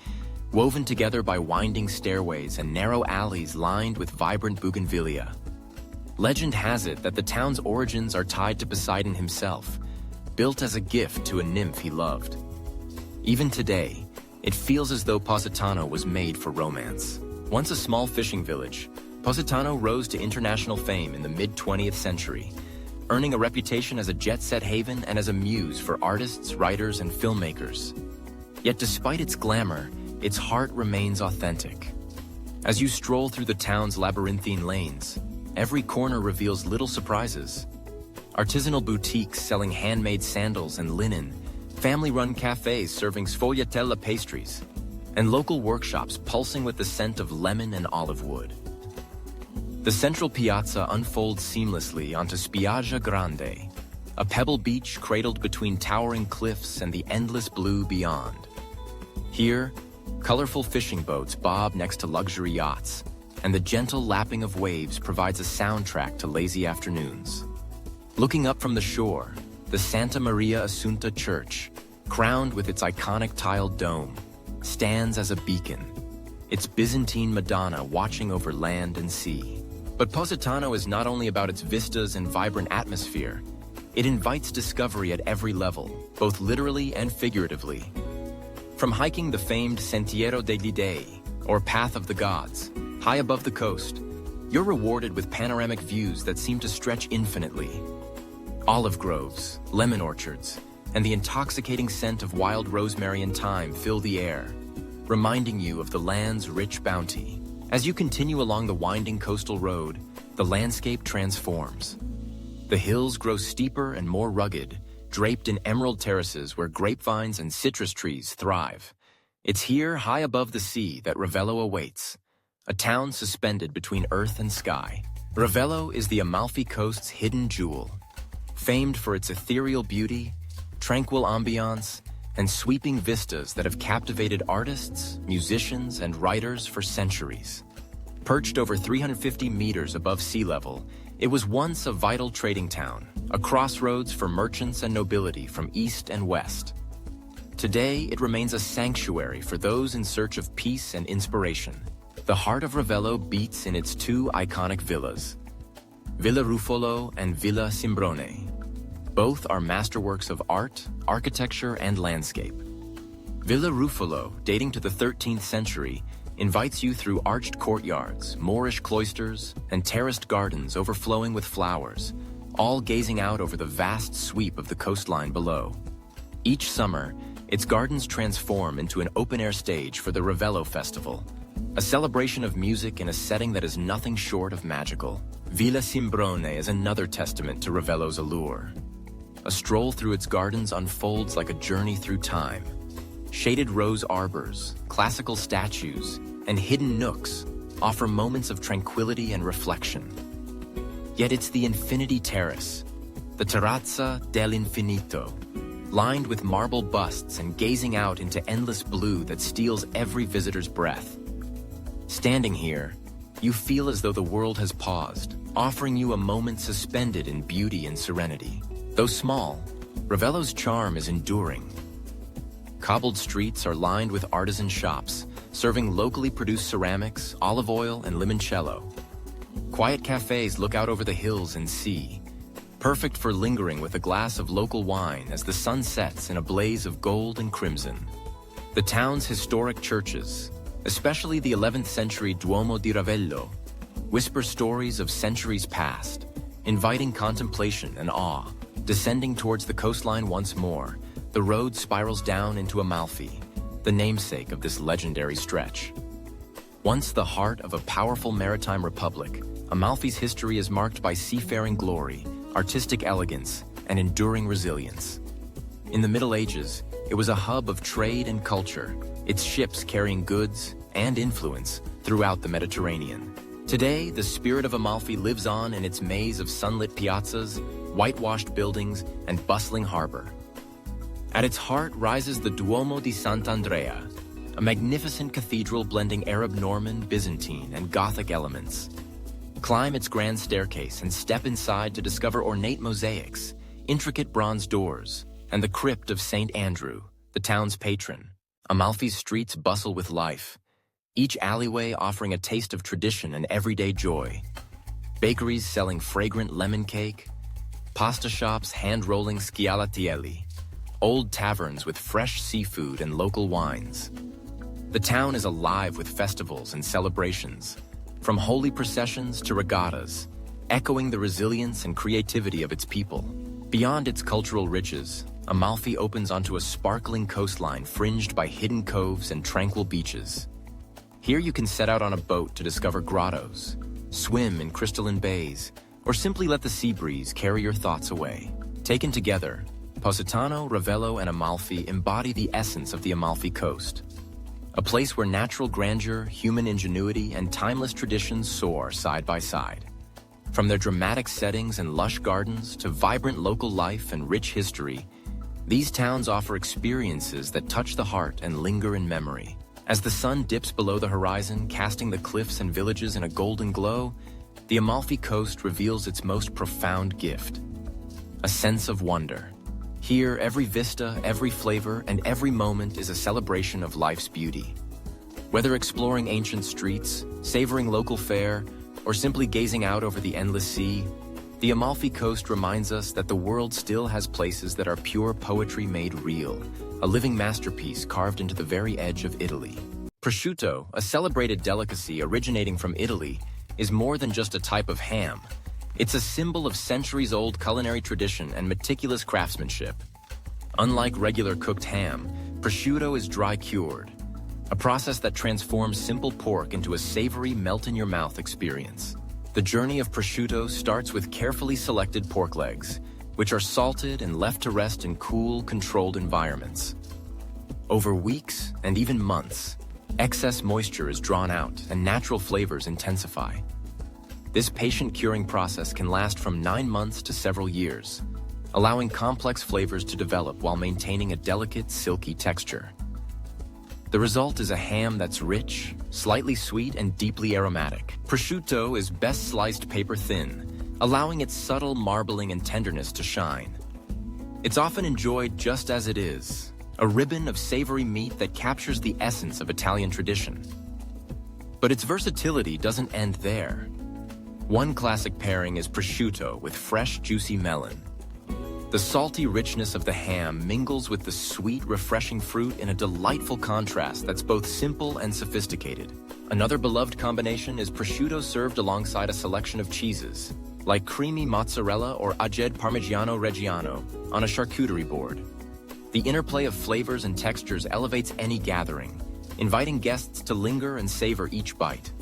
woven together by winding stairways and narrow alleys lined with vibrant bougainvillea. Legend has it that the town's origins are tied to Poseidon himself, built as a gift to a nymph he loved. Even today, it feels as though Positano was made for romance. Once a small fishing village, Positano rose to international fame in the mid-20th century, earning a reputation as a jet-set haven and as a muse for artists, writers, and filmmakers. Yet despite its glamour, its heart remains authentic. As you stroll through the town's labyrinthine lanes, every corner reveals little surprises. Artisanal boutiques selling handmade sandals and linen, family-run cafes serving sfogliatella pastries, and local workshops pulsing with the scent of lemon and olive wood. The central piazza unfolds seamlessly onto Spiaggia Grande, a pebble beach cradled between towering cliffs and the endless blue beyond. Here, colorful fishing boats bob next to luxury yachts, and the gentle lapping of waves provides a soundtrack to lazy afternoons. Looking up from the shore, the Santa Maria Assunta Church, crowned with its iconic tiled dome, stands as a beacon, its Byzantine Madonna watching over land and sea. But Positano is not only about its vistas and vibrant atmosphere, it invites discovery at every level, both literally and figuratively. From hiking the famed Sentiero degli Dei, or Path of the Gods, high above the coast, you're rewarded with panoramic views that seem to stretch infinitely. Olive groves, lemon orchards, and the intoxicating scent of wild rosemary and thyme fill the air, reminding you of the land's rich bounty. As you continue along the winding coastal road, the landscape transforms. The hills grow steeper and more rugged, draped in emerald terraces where grapevines and citrus trees thrive. It's here, high above the sea, that Ravello awaits, a town suspended between earth and sky. Ravello is the Amalfi Coast's hidden jewel, famed for its ethereal beauty, tranquil ambiance, and sweeping vistas that have captivated artists, musicians, and writers for centuries. Perched over 350 meters above sea level, it was once a vital trading town, a crossroads for merchants and nobility from east and west. Today, it remains a sanctuary for those in search of peace and inspiration. The heart of Ravello beats in its two iconic villas, Villa Ruffolo and Villa Simbrone. Both are masterworks of art, architecture, and landscape. Villa Ruffolo, dating to the 13th century, invites you through arched courtyards, Moorish cloisters, and terraced gardens overflowing with flowers, all gazing out over the vast sweep of the coastline below. Each summer, its gardens transform into an open-air stage for the Ravello Festival, a celebration of music in a setting that is nothing short of magical. Villa Simbrone is another testament to Ravello's allure. A stroll through its gardens unfolds like a journey through time. Shaded rose arbors, classical statues, and hidden nooks offer moments of tranquility and reflection. Yet it's the Infinity Terrace, the Terrazza dell'Infinito, lined with marble busts and gazing out into endless blue that steals every visitor's breath. Standing here, you feel as though the world has paused, offering you a moment suspended in beauty and serenity. Though small, Ravello's charm is enduring. Cobbled streets are lined with artisan shops, serving locally produced ceramics, olive oil, and limoncello. Quiet cafes look out over the hills and sea, perfect for lingering with a glass of local wine as the sun sets in a blaze of gold and crimson. The town's historic churches, especially the 11th century Duomo di Ravello, whisper stories of centuries past, inviting contemplation and awe. Descending towards the coastline once more, the road spirals down into Amalfi, the namesake of this legendary stretch. Once the heart of a powerful maritime republic, Amalfi's history is marked by seafaring glory, artistic elegance, and enduring resilience. In the Middle Ages, it was a hub of trade and culture, its ships carrying goods and influence throughout the Mediterranean. Today, the spirit of Amalfi lives on in its maze of sunlit piazzas, whitewashed buildings, and bustling harbor. At its heart rises the Duomo di Sant'Andrea, a magnificent cathedral blending Arab, Norman, Byzantine, and Gothic elements. Climb its grand staircase and step inside to discover ornate mosaics, intricate bronze doors, and the crypt of St. Andrew, the town's patron. Amalfi's streets bustle with life, each alleyway offering a taste of tradition and everyday joy. Bakeries selling fragrant lemon cake, pasta shops hand-rolling schialatielli, old taverns with fresh seafood and local wines. The town is alive with festivals and celebrations, from holy processions to regattas, echoing the resilience and creativity of its people. Beyond its cultural riches, Amalfi opens onto a sparkling coastline fringed by hidden coves and tranquil beaches. Here you can set out on a boat to discover grottos, swim in crystalline bays, or simply let the sea breeze carry your thoughts away. Taken together, Positano, Ravello, and Amalfi embody the essence of the Amalfi Coast, a place where natural grandeur, human ingenuity, and timeless traditions soar side by side. From their dramatic settings and lush gardens to vibrant local life and rich history, these towns offer experiences that touch the heart and linger in memory. As the sun dips below the horizon, casting the cliffs and villages in a golden glow, the Amalfi Coast reveals its most profound gift: a sense of wonder. Here, every vista, every flavor, and every moment is a celebration of life's beauty. Whether exploring ancient streets, savoring local fare, or simply gazing out over the endless sea, the Amalfi Coast reminds us that the world still has places that are pure poetry made real, a living masterpiece carved into the very edge of Italy. Prosciutto, a celebrated delicacy originating from Italy, is more than just a type of ham. It's a symbol of centuries-old culinary tradition and meticulous craftsmanship. Unlike regular cooked ham, prosciutto is dry-cured, a process that transforms simple pork into a savory, melt-in-your-mouth experience. The journey of prosciutto starts with carefully selected pork legs, which are salted and left to rest in cool, controlled environments. Over weeks and even months, excess moisture is drawn out and natural flavors intensify. This patient curing process can last from 9 months to several years, allowing complex flavors to develop while maintaining a delicate, silky texture. The result is a ham that's rich, slightly sweet, and deeply aromatic. Prosciutto is best sliced paper thin, allowing its subtle marbling and tenderness to shine. It's often enjoyed just as it is, a ribbon of savory meat that captures the essence of Italian tradition. But its versatility doesn't end there. One classic pairing is prosciutto with fresh, juicy melon. The salty richness of the ham mingles with the sweet, refreshing fruit in a delightful contrast that's both simple and sophisticated. Another beloved combination is prosciutto served alongside a selection of cheeses, like creamy mozzarella or aged parmigiano reggiano, on a charcuterie board. The interplay of flavors and textures elevates any gathering, inviting guests to linger and savor each bite.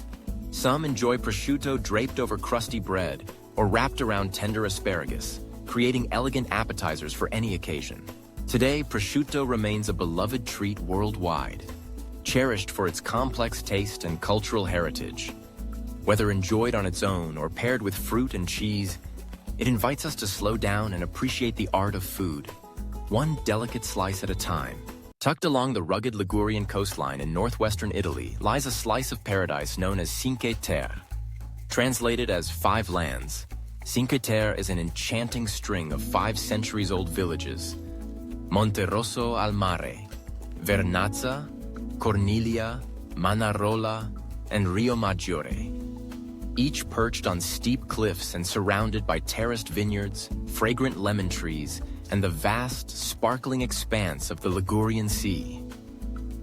Some enjoy prosciutto draped over crusty bread or wrapped around tender asparagus, creating elegant appetizers for any occasion. Today, prosciutto remains a beloved treat worldwide, cherished for its complex taste and cultural heritage. Whether enjoyed on its own or paired with fruit and cheese, it invites us to slow down and appreciate the art of food, one delicate slice at a time. Tucked along the rugged Ligurian coastline in northwestern Italy lies a slice of paradise known as Cinque Terre. Translated as 5 lands, Cinque Terre is an enchanting string of 5 centuries-old villages: Monterosso al Mare, Vernazza, Corniglia, Manarola, and Rio Maggiore. Each perched on steep cliffs and surrounded by terraced vineyards, fragrant lemon trees, and the vast, sparkling expanse of the Ligurian Sea.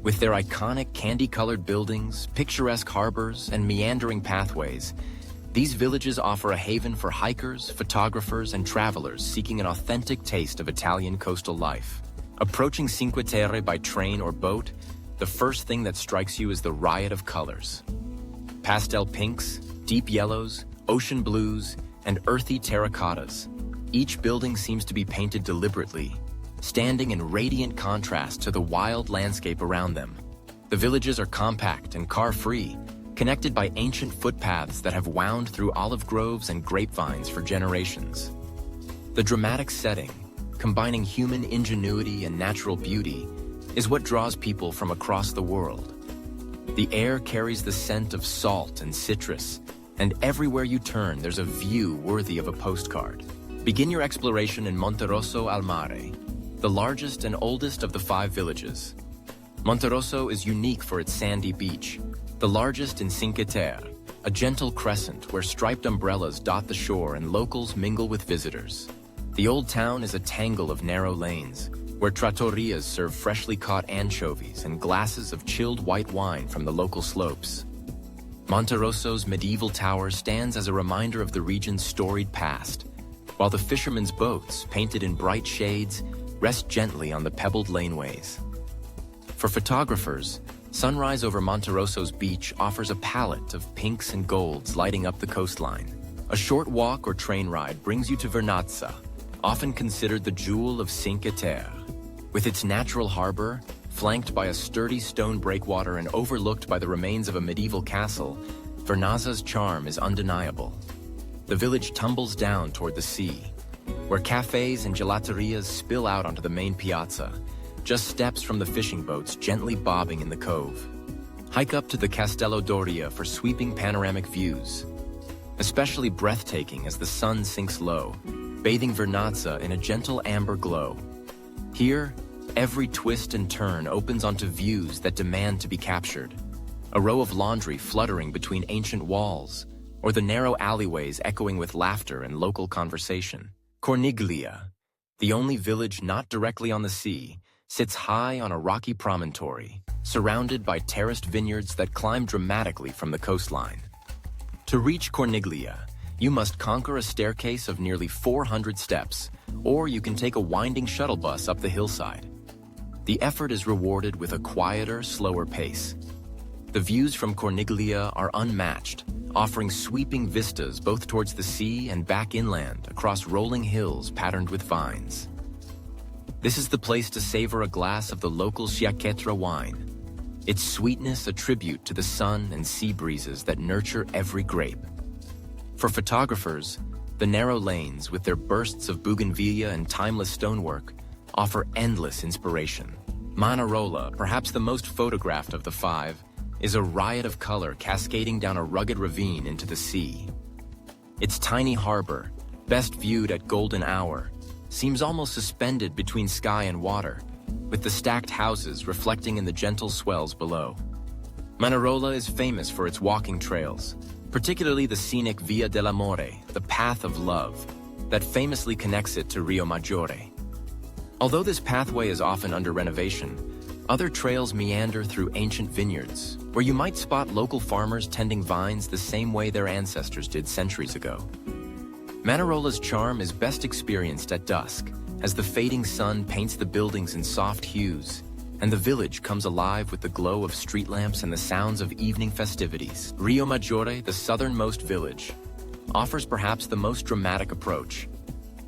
With their iconic candy-colored buildings, picturesque harbors, and meandering pathways, these villages offer a haven for hikers, photographers, and travelers seeking an authentic taste of Italian coastal life. Approaching Cinque Terre by train or boat, the first thing that strikes you is the riot of colors. Pastel pinks, deep yellows, ocean blues, and earthy terracottas. Each building seems to be painted deliberately, standing in radiant contrast to the wild landscape around them. The villages are compact and car-free, connected by ancient footpaths that have wound through olive groves and grapevines for generations. The dramatic setting, combining human ingenuity and natural beauty, is what draws people from across the world. The air carries the scent of salt and citrus, and everywhere you turn there's a view worthy of a postcard. Begin your exploration in Monterosso al Mare, the largest and oldest of the 5 villages. Monterosso is unique for its sandy beach, the largest in Cinque Terre, a gentle crescent where striped umbrellas dot the shore and locals mingle with visitors. The old town is a tangle of narrow lanes, where trattorias serve freshly caught anchovies and glasses of chilled white wine from the local slopes. Monterosso's medieval tower stands as a reminder of the region's storied past, while the fishermen's boats, painted in bright shades, rest gently on the pebbled laneways. For photographers, sunrise over Monterosso's beach offers a palette of pinks and golds lighting up the coastline. A short walk or train ride brings you to Vernazza, often considered the jewel of Cinque Terre. With its natural harbor, flanked by a sturdy stone breakwater and overlooked by the remains of a medieval castle, Vernazza's charm is undeniable. The village tumbles down toward the sea, where cafes and gelaterias spill out onto the main piazza, just steps from the fishing boats gently bobbing in the cove. Hike up to the Castello Doria for sweeping panoramic views, especially breathtaking as the sun sinks low, bathing Vernazza in a gentle amber glow. Here, every twist and turn opens onto views that demand to be captured. A row of laundry fluttering between ancient walls, or the narrow alleyways echoing with laughter and local conversation. Corniglia, the only village not directly on the sea, sits high on a rocky promontory, surrounded by terraced vineyards that climb dramatically from the coastline. To reach Corniglia, you must conquer a staircase of nearly 400 steps, or you can take a winding shuttle bus up the hillside. The effort is rewarded with a quieter, slower pace. The views from Corniglia are unmatched, offering sweeping vistas both towards the sea and back inland across rolling hills patterned with vines. This is the place to savor a glass of the local Sciacchetra wine, its sweetness a tribute to the sun and sea breezes that nurture every grape. For photographers, the narrow lanes with their bursts of bougainvillea and timeless stonework offer endless inspiration. Manarola, perhaps the most photographed of the five, is a riot of color cascading down a rugged ravine into the sea. Its tiny harbor, best viewed at golden hour, seems almost suspended between sky and water, with the stacked houses reflecting in the gentle swells below. Manarola is famous for its walking trails, particularly the scenic Via dell'Amore, the Path of Love, that famously connects it to Rio Maggiore. Although this pathway is often under renovation, other trails meander through ancient vineyards, where you might spot local farmers tending vines the same way their ancestors did centuries ago. Manarola's charm is best experienced at dusk, as the fading sun paints the buildings in soft hues, and the village comes alive with the glow of street lamps and the sounds of evening festivities. Rio Maggiore, the southernmost village, offers perhaps the most dramatic approach,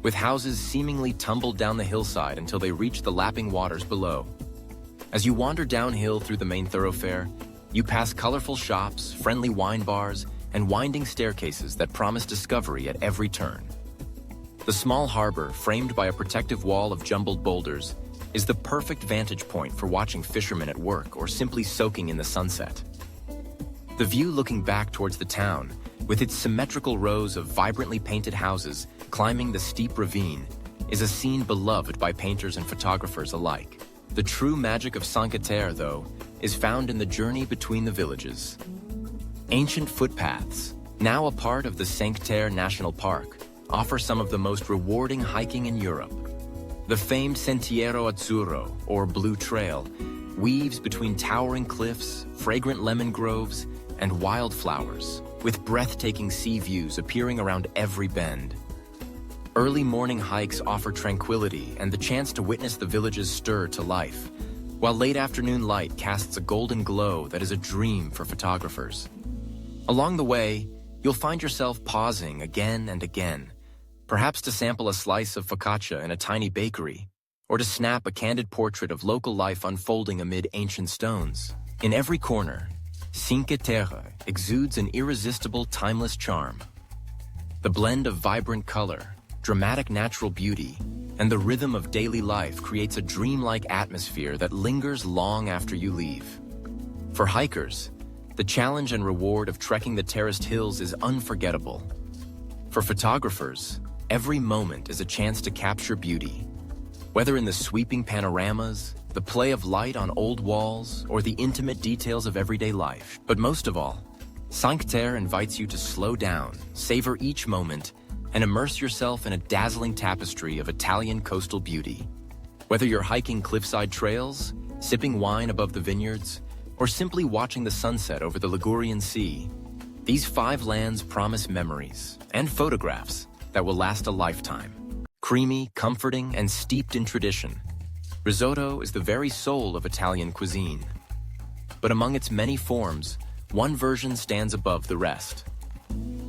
with houses seemingly tumbled down the hillside until they reach the lapping waters below. As you wander downhill through the main thoroughfare, you pass colorful shops, friendly wine bars, and winding staircases that promise discovery at every turn. The small harbor, framed by a protective wall of jumbled boulders, is the perfect vantage point for watching fishermen at work or simply soaking in the sunset. The view looking back towards the town, with its symmetrical rows of vibrantly painted houses climbing the steep ravine, is a scene beloved by painters and photographers alike. The true magic of SangCnd-Travel, though, is found in the journey between the villages. Ancient footpaths, now a part of the SangCnd-Travel National Park, offer some of the most rewarding hiking in Europe. The famed Sentiero Azzurro, or Blue Trail, weaves between towering cliffs, fragrant lemon groves, and wildflowers, with breathtaking sea views appearing around every bend. Early morning hikes offer tranquility and the chance to witness the village's stir to life, while late afternoon light casts a golden glow that is a dream for photographers. Along the way, you'll find yourself pausing again and again, perhaps to sample a slice of focaccia in a tiny bakery, or to snap a candid portrait of local life unfolding amid ancient stones. In every corner, SangCnd-Travel exudes an irresistible, timeless charm. The blend of vibrant color, dramatic natural beauty, and the rhythm of daily life creates a dreamlike atmosphere that lingers long after you leave. For hikers, the challenge and reward of trekking the terraced hills is unforgettable. For photographers, every moment is a chance to capture beauty. Whether in the sweeping panoramas, the play of light on old walls, or the intimate details of everyday life. But most of all, SangCnd-Travel invites you to slow down, savor each moment, and immerse yourself in a dazzling tapestry of Italian coastal beauty. Whether you're hiking cliffside trails, sipping wine above the vineyards, or simply watching the sunset over the Ligurian Sea, these five lands promise memories and photographs that will last a lifetime. Creamy, comforting, and steeped in tradition, risotto is the very soul of Italian cuisine. But among its many forms, one version stands above the rest: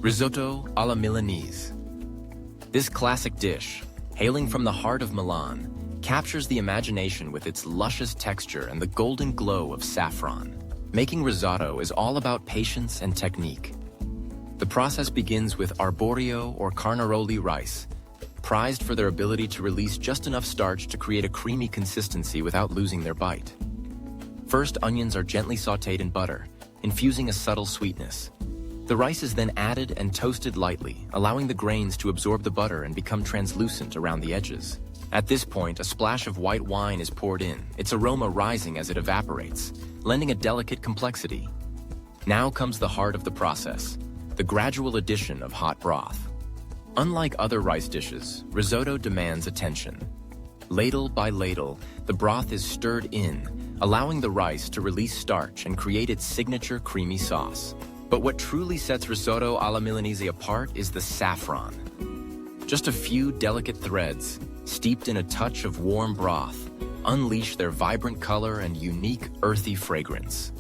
risotto alla Milanese. This classic dish, hailing from the heart of Milan, captures the imagination with its luscious texture and the golden glow of saffron. Making risotto is all about patience and technique. The process begins with arborio or carnaroli rice, prized for their ability to release just enough starch to create a creamy consistency without losing their bite. First, onions are gently sautéed in butter, infusing a subtle sweetness. The rice is then added and toasted lightly, allowing the grains to absorb the butter and become translucent around the edges. At this point, a splash of white wine is poured in, its aroma rising as it evaporates, lending a delicate complexity. Now comes the heart of the process: the gradual addition of hot broth. Unlike other rice dishes, risotto demands attention. Ladle by ladle, the broth is stirred in, allowing the rice to release starch and create its signature creamy sauce. But what truly sets risotto alla Milanese apart is the saffron. Just a few delicate threads, steeped in a touch of warm broth, unleash their vibrant color and unique earthy fragrance.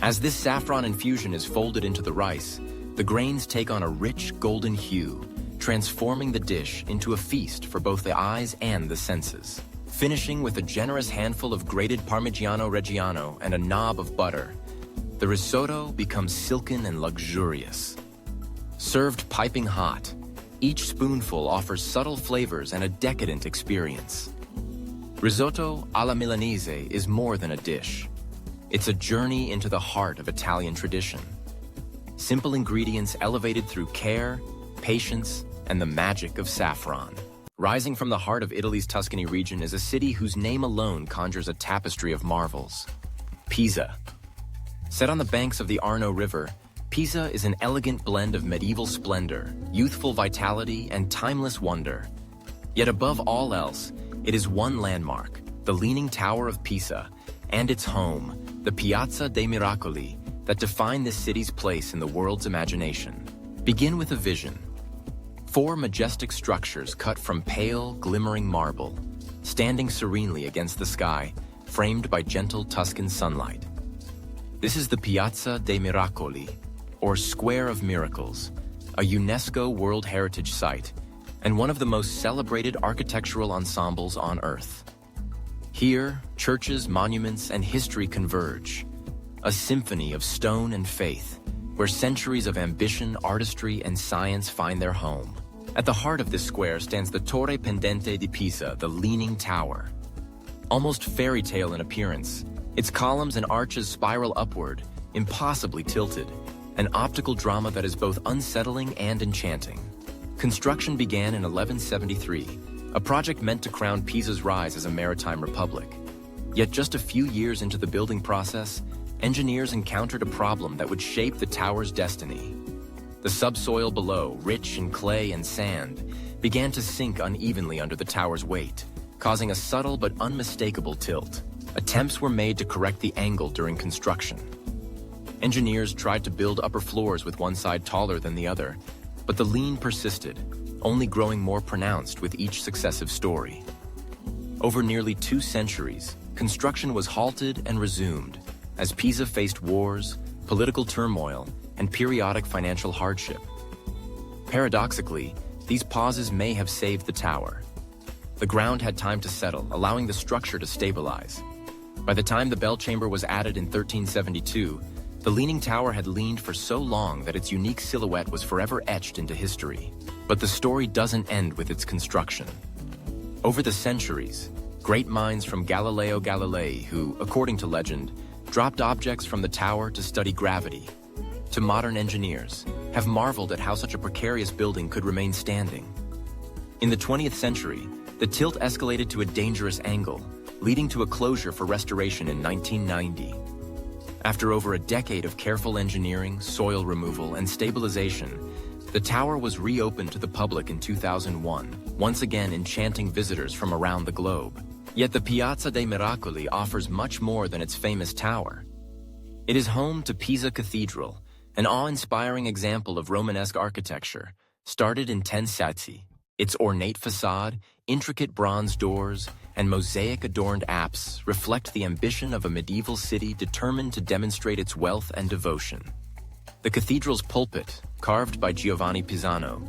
As this saffron infusion is folded into the rice, the grains take on a rich golden hue, transforming the dish into a feast for both the eyes and the senses. Finishing with a generous handful of grated Parmigiano Reggiano and a knob of butter, the risotto becomes silken and luxurious. Served piping hot, each spoonful offers subtle flavors and a decadent experience. Risotto alla Milanese is more than a dish. It's a journey into the heart of Italian tradition. Simple ingredients elevated through care, patience, and the magic of saffron. Rising from the heart of Italy's Tuscany region is a city whose name alone conjures a tapestry of marvels: Pisa. Set on the banks of the Arno River, Pisa is an elegant blend of medieval splendor, youthful vitality, and timeless wonder. Yet above all else, it is one landmark, the Leaning Tower of Pisa, and its home, the Piazza dei Miracoli, that define this city's place in the world's imagination. Begin with a vision. 4 majestic structures cut from pale, glimmering marble, standing serenely against the sky, framed by gentle Tuscan sunlight. This is the Piazza dei Miracoli, or Square of Miracles, a UNESCO World Heritage Site, and one of the most celebrated architectural ensembles on Earth. Here, churches, monuments, and history converge, a symphony of stone and faith, where centuries of ambition, artistry, and science find their home. At the heart of this square stands the Torre Pendente di Pisa, the Leaning Tower. Almost fairy tale in appearance, its columns and arches spiral upward, impossibly tilted, an optical drama that is both unsettling and enchanting. Construction began in 1173, a project meant to crown Pisa's rise as a maritime republic. Yet just a few years into the building process, engineers encountered a problem that would shape the tower's destiny. The subsoil below, rich in clay and sand, began to sink unevenly under the tower's weight, causing a subtle but unmistakable tilt. Attempts were made to correct the angle during construction. Engineers tried to build upper floors with one side taller than the other, but the lean persisted, only growing more pronounced with each successive story. Over nearly 2 centuries, construction was halted and resumed as Pisa faced wars, political turmoil, and periodic financial hardship. Paradoxically, these pauses may have saved the tower. The ground had time to settle, allowing the structure to stabilize. By the time the bell chamber was added in 1372, the Leaning Tower had leaned for so long that its unique silhouette was forever etched into history. But the story doesn't end with its construction. Over the centuries, great minds from Galileo Galilei, who, according to legend, dropped objects from the tower to study gravity, to modern engineers, have marveled at how such a precarious building could remain standing. In the 20th century, the tilt escalated to a dangerous angle, leading to a closure for restoration in 1990. After over a decade of careful engineering, soil removal, and stabilization, the tower was reopened to the public in 2001, once again enchanting visitors from around the globe. Yet the Piazza dei Miracoli offers much more than its famous tower. It is home to Pisa Cathedral, an awe-inspiring example of Romanesque architecture, started in 1060. Its ornate facade, intricate bronze doors, and mosaic-adorned apse reflect the ambition of a medieval city determined to demonstrate its wealth and devotion. The cathedral's pulpit, carved by Giovanni Pisano,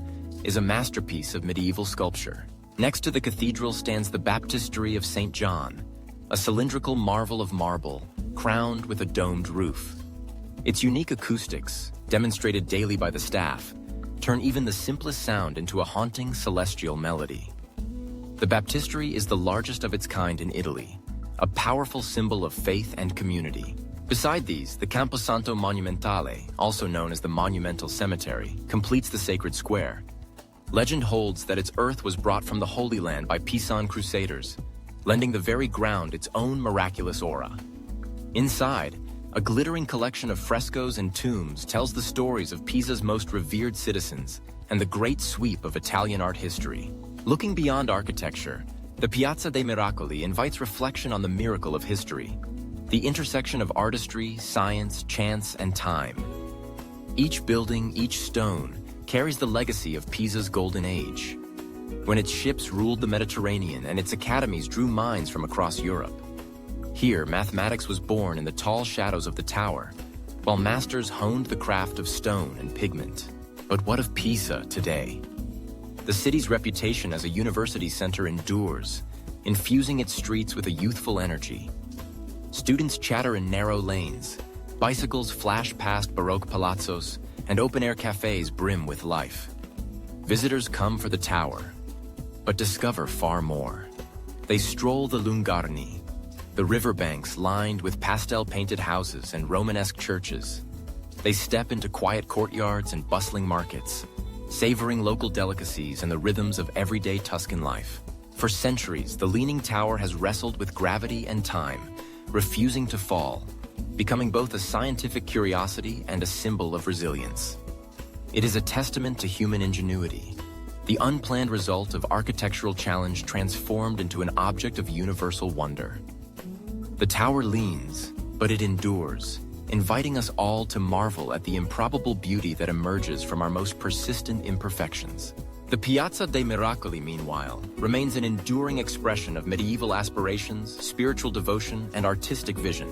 is a masterpiece of medieval sculpture. Next to the cathedral stands the baptistery of St. John, a cylindrical marvel of marble, crowned with a domed roof. Its unique acoustics, demonstrated daily by the staff, turn even the simplest sound into a haunting celestial melody. The baptistery is the largest of its kind in Italy, a powerful symbol of faith and community. Beside these, the Camposanto Monumentale, also known as the Monumental Cemetery, completes the sacred square. Legend holds that its earth was brought from the Holy Land by Pisan crusaders, lending the very ground its own miraculous aura. Inside, A glittering collection of frescoes and tombs tells the stories of Pisa's most revered citizens and the great sweep of Italian art history. Looking beyond architecture, the Piazza dei Miracoli invites reflection on the miracle of history, the intersection of artistry, science, chance, and time. Each building, each stone, carries the legacy of Pisa's golden age, when its ships ruled the Mediterranean and its academies drew minds from across Europe. Here, mathematics was born in the tall shadows of the tower, while masters honed the craft of stone and pigment. But what of Pisa today? The city's reputation as a university center endures, infusing its streets with a youthful energy. Students chatter in narrow lanes, bicycles flash past Baroque palazzos, and open-air cafes brim with life. Visitors come for the tower, but discover far more. They stroll the Lungarni, the riverbanks lined with pastel-painted houses and Romanesque churches. They step into quiet courtyards and bustling markets, savoring local delicacies and the rhythms of everyday Tuscan life. For centuries, the Leaning Tower has wrestled with gravity and time, refusing to fall, becoming both a scientific curiosity and a symbol of resilience. It is a testament to human ingenuity, the unplanned result of architectural challenge transformed into an object of universal wonder. The tower leans, but it endures, inviting us all to marvel at the improbable beauty that emerges from our most persistent imperfections. The Piazza dei Miracoli, meanwhile, remains an enduring expression of medieval aspirations, spiritual devotion, and artistic vision.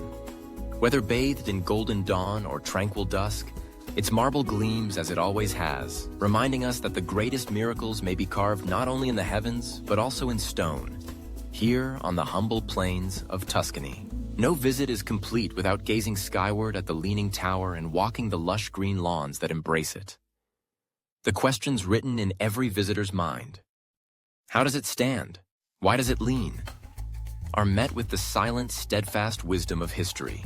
Whether bathed in golden dawn or tranquil dusk, its marble gleams as it always has, reminding us that the greatest miracles may be carved not only in the heavens, but also in stone, here on the humble plains of Tuscany. No visit is complete without gazing skyward at the Leaning Tower and walking the lush green lawns that embrace it. The questions written in every visitor's mind, how does it stand? Why does it lean? Are met with the silent, steadfast wisdom of history.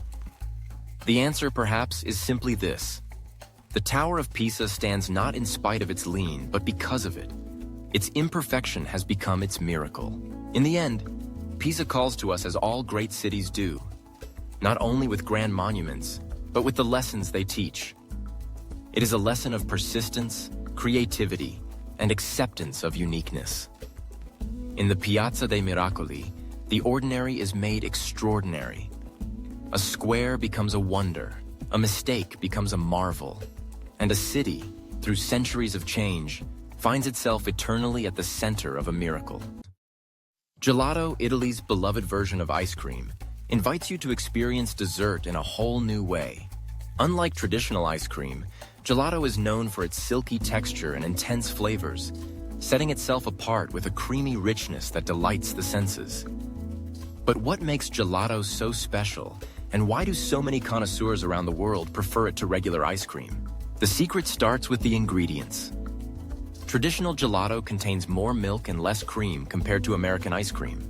The answer, perhaps, is simply this. The Tower of Pisa stands not in spite of its lean, but because of it. Its imperfection has become its miracle. In the end, Pisa calls to us as all great cities do, not only with grand monuments, but with the lessons they teach. It is a lesson of persistence, creativity, and acceptance of uniqueness. In the Piazza dei Miracoli, the ordinary is made extraordinary. A square becomes a wonder, a mistake becomes a marvel, and a city, through centuries of change, finds itself eternally at the center of a miracle. Gelato, Italy's beloved version of ice cream, invites you to experience dessert in a whole new way. Unlike traditional ice cream, gelato is known for its silky texture and intense flavors, setting itself apart with a creamy richness that delights the senses. But what makes gelato so special, and why do so many connoisseurs around the world prefer it to regular ice cream? The secret starts with the ingredients. Traditional gelato contains more milk and less cream compared to American ice cream.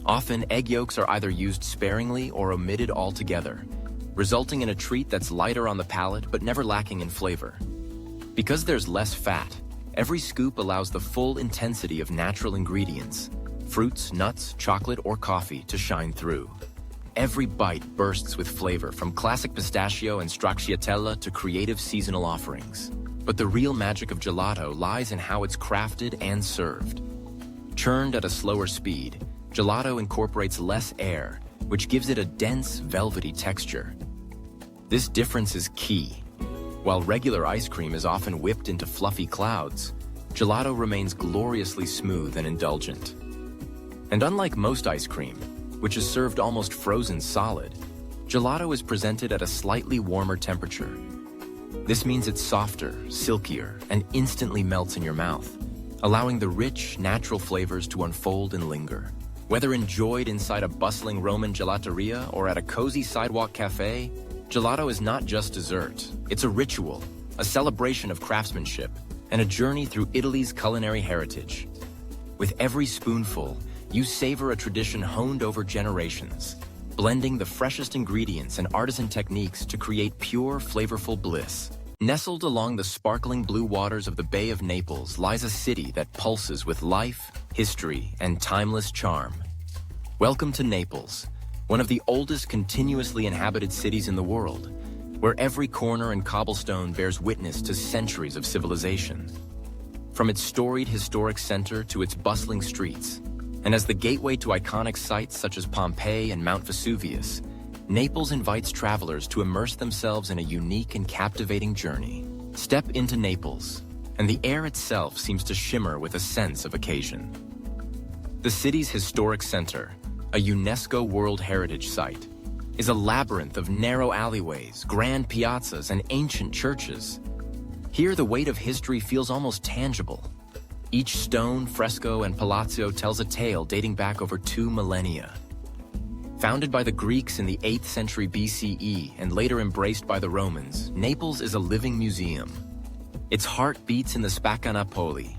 Often, egg yolks are either used sparingly or omitted altogether, resulting in a treat that's lighter on the palate but never lacking in flavor. Because there's less fat, every scoop allows the full intensity of natural ingredients, fruits, nuts, chocolate, or coffee to shine through. Every bite bursts with flavor, from classic pistachio and stracciatella to creative seasonal offerings. But the real magic of gelato lies in how it's crafted and served. Churned at a slower speed, gelato incorporates less air, which gives it a dense, velvety texture. This difference is key. While regular ice cream is often whipped into fluffy clouds, gelato remains gloriously smooth and indulgent. And unlike most ice cream, which is served almost frozen solid, gelato is presented at a slightly warmer temperature. This means it's softer, silkier, and instantly melts in your mouth, allowing the rich, natural flavors to unfold and linger. Whether enjoyed inside a bustling Roman gelateria or at a cozy sidewalk cafe, gelato is not just dessert. It's a ritual, a celebration of craftsmanship, and a journey through Italy's culinary heritage. With every spoonful, you savor a tradition honed over generations, blending the freshest ingredients and artisan techniques to create pure, flavorful bliss. Nestled along the sparkling blue waters of the Bay of Naples lies a city that pulses with life, history, and timeless charm. Welcome to Naples, one of the oldest continuously inhabited cities in the world, where every corner and cobblestone bears witness to centuries of civilization. From its storied historic center to its bustling streets, and as the gateway to iconic sites such as Pompeii and Mount Vesuvius, Naples invites travelers to immerse themselves in a unique and captivating journey. Step into Naples, and the air itself seems to shimmer with a sense of occasion. The city's historic center, a UNESCO World Heritage Site, is a labyrinth of narrow alleyways, grand piazzas, and ancient churches. Here, the weight of history feels almost tangible. Each stone, fresco, and palazzo tells a tale dating back over 2 millennia. Founded by the Greeks in the 8th century BCE and later embraced by the Romans, Naples is a living museum. Its heart beats in the Spaccanapoli,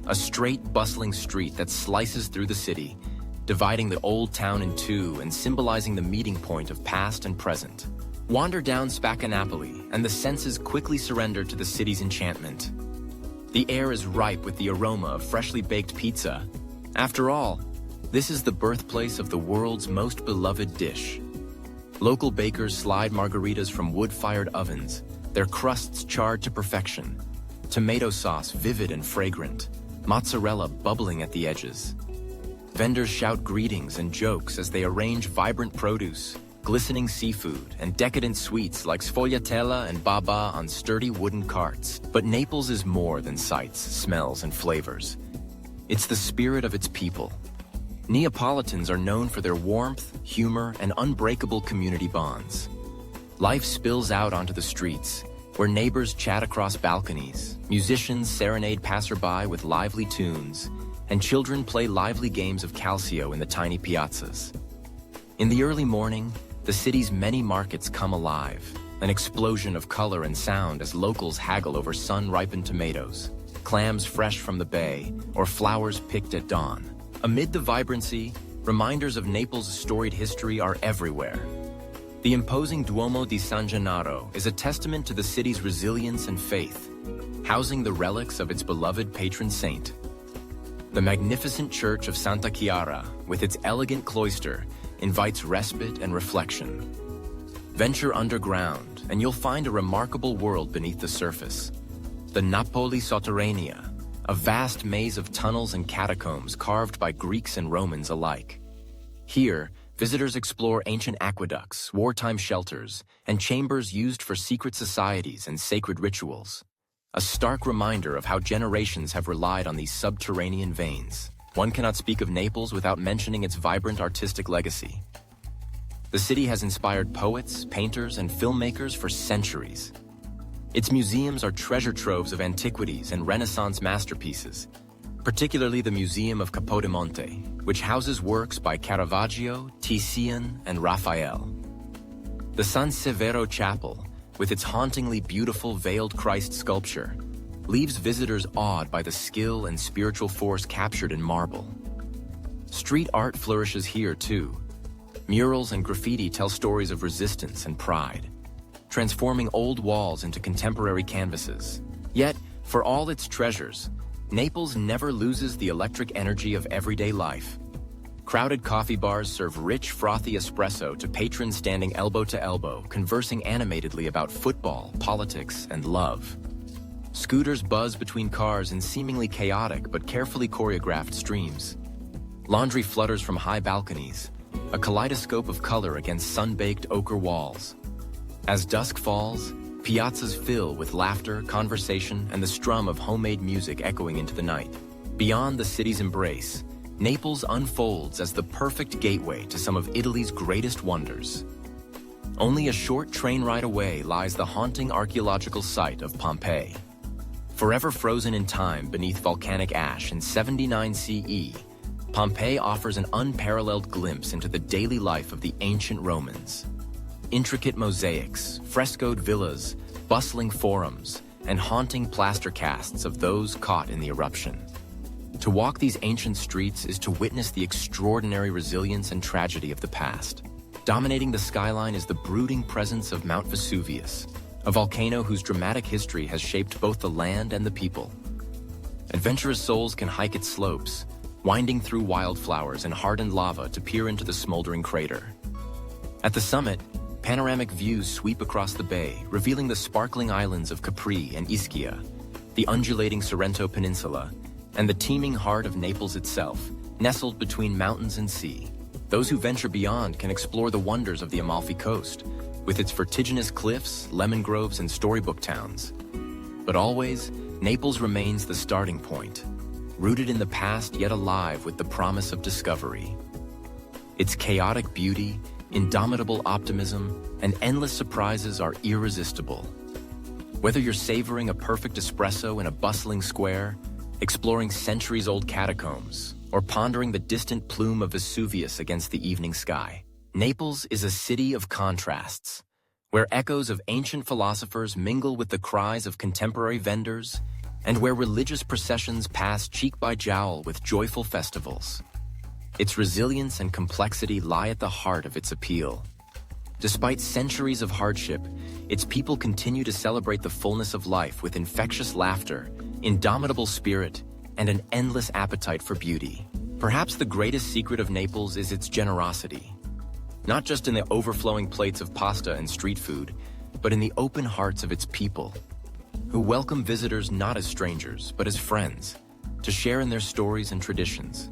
a straight, bustling street that slices through the city, dividing the old town in two and symbolizing the meeting point of past and present. Wander down Spaccanapoli, and the senses quickly surrender to the city's enchantment. The air is ripe with the aroma of freshly baked pizza. After all, this is the birthplace of the world's most beloved dish. Local bakers slide margaritas from wood-fired ovens, their crusts charred to perfection, tomato sauce vivid and fragrant, mozzarella bubbling at the edges. Vendors shout greetings and jokes as they arrange vibrant produce, glistening seafood, and decadent sweets like sfogliatella and baba on sturdy wooden carts. But Naples is more than sights, smells, and flavors. It's the spirit of its people. Neapolitans are known for their warmth, humor, and unbreakable community bonds. Life spills out onto the streets, where neighbors chat across balconies, musicians serenade passerby with lively tunes, and children play lively games of calcio in the tiny piazzas. In the early morning, the city's many markets come alive, an explosion of color and sound as locals haggle over sun-ripened tomatoes, clams fresh from the bay, or flowers picked at dawn. Amid the vibrancy, reminders of Naples' storied history are everywhere. The imposing Duomo di San Gennaro is a testament to the city's resilience and faith, housing the relics of its beloved patron saint. The magnificent church of Santa Chiara, with its elegant cloister, invites respite and reflection. Venture underground, and you'll find a remarkable world beneath the surface. The Napoli Sotterranea, a vast maze of tunnels and catacombs carved by Greeks and Romans alike. Here, visitors explore ancient aqueducts, wartime shelters, and chambers used for secret societies and sacred rituals. A stark reminder of how generations have relied on these subterranean veins. One cannot speak of Naples without mentioning its vibrant artistic legacy. The city has inspired poets, painters, and filmmakers for centuries. Its museums are treasure troves of antiquities and Renaissance masterpieces, particularly the Museum of Capodimonte, which houses works by Caravaggio, Titian, and Raphael. The San Severo Chapel, with its hauntingly beautiful veiled Christ sculpture, leaves visitors awed by the skill and spiritual force captured in marble. Street art flourishes here too. Murals and graffiti tell stories of resistance and pride, transforming old walls into contemporary canvases. Yet, for all its treasures, Naples never loses the electric energy of everyday life. Crowded coffee bars serve rich, frothy espresso to patrons standing elbow to elbow, conversing animatedly about football, politics, and love. Scooters buzz between cars in seemingly chaotic but carefully choreographed streams. Laundry flutters from high balconies, a kaleidoscope of color against sun-baked ochre walls. As dusk falls, piazzas fill with laughter, conversation, and the strum of homemade music echoing into the night. Beyond the city's embrace, Naples unfolds as the perfect gateway to some of Italy's greatest wonders. Only a short train ride away lies the haunting archaeological site of Pompeii. Forever frozen in time beneath volcanic ash in 79 CE, Pompeii offers an unparalleled glimpse into the daily life of the ancient Romans. Intricate mosaics, frescoed villas, bustling forums, and haunting plaster casts of those caught in the eruption. To walk these ancient streets is to witness the extraordinary resilience and tragedy of the past. Dominating the skyline is the brooding presence of Mount Vesuvius, a volcano whose dramatic history has shaped both the land and the people. Adventurous souls can hike its slopes, winding through wildflowers and hardened lava to peer into the smoldering crater. At the summit, panoramic views sweep across the bay, revealing the sparkling islands of Capri and Ischia, the undulating Sorrento Peninsula, and the teeming heart of Naples itself, nestled between mountains and sea. Those who venture beyond can explore the wonders of the Amalfi Coast, with its vertiginous cliffs, lemon groves, and storybook towns. But always, Naples remains the starting point, rooted in the past yet alive with the promise of discovery. Its chaotic beauty, indomitable optimism, and endless surprises are irresistible. Whether you're savoring a perfect espresso in a bustling square, exploring centuries-old catacombs, or pondering the distant plume of Vesuvius against the evening sky, Naples is a city of contrasts, where echoes of ancient philosophers mingle with the cries of contemporary vendors, and where religious processions pass cheek by jowl with joyful festivals. Its resilience and complexity lie at the heart of its appeal. Despite centuries of hardship, its people continue to celebrate the fullness of life with infectious laughter, indomitable spirit, and an endless appetite for beauty. Perhaps the greatest secret of Naples is its generosity. Not just in the overflowing plates of pasta and street food, but in the open hearts of its people, who welcome visitors not as strangers, but as friends, to share in their stories and traditions.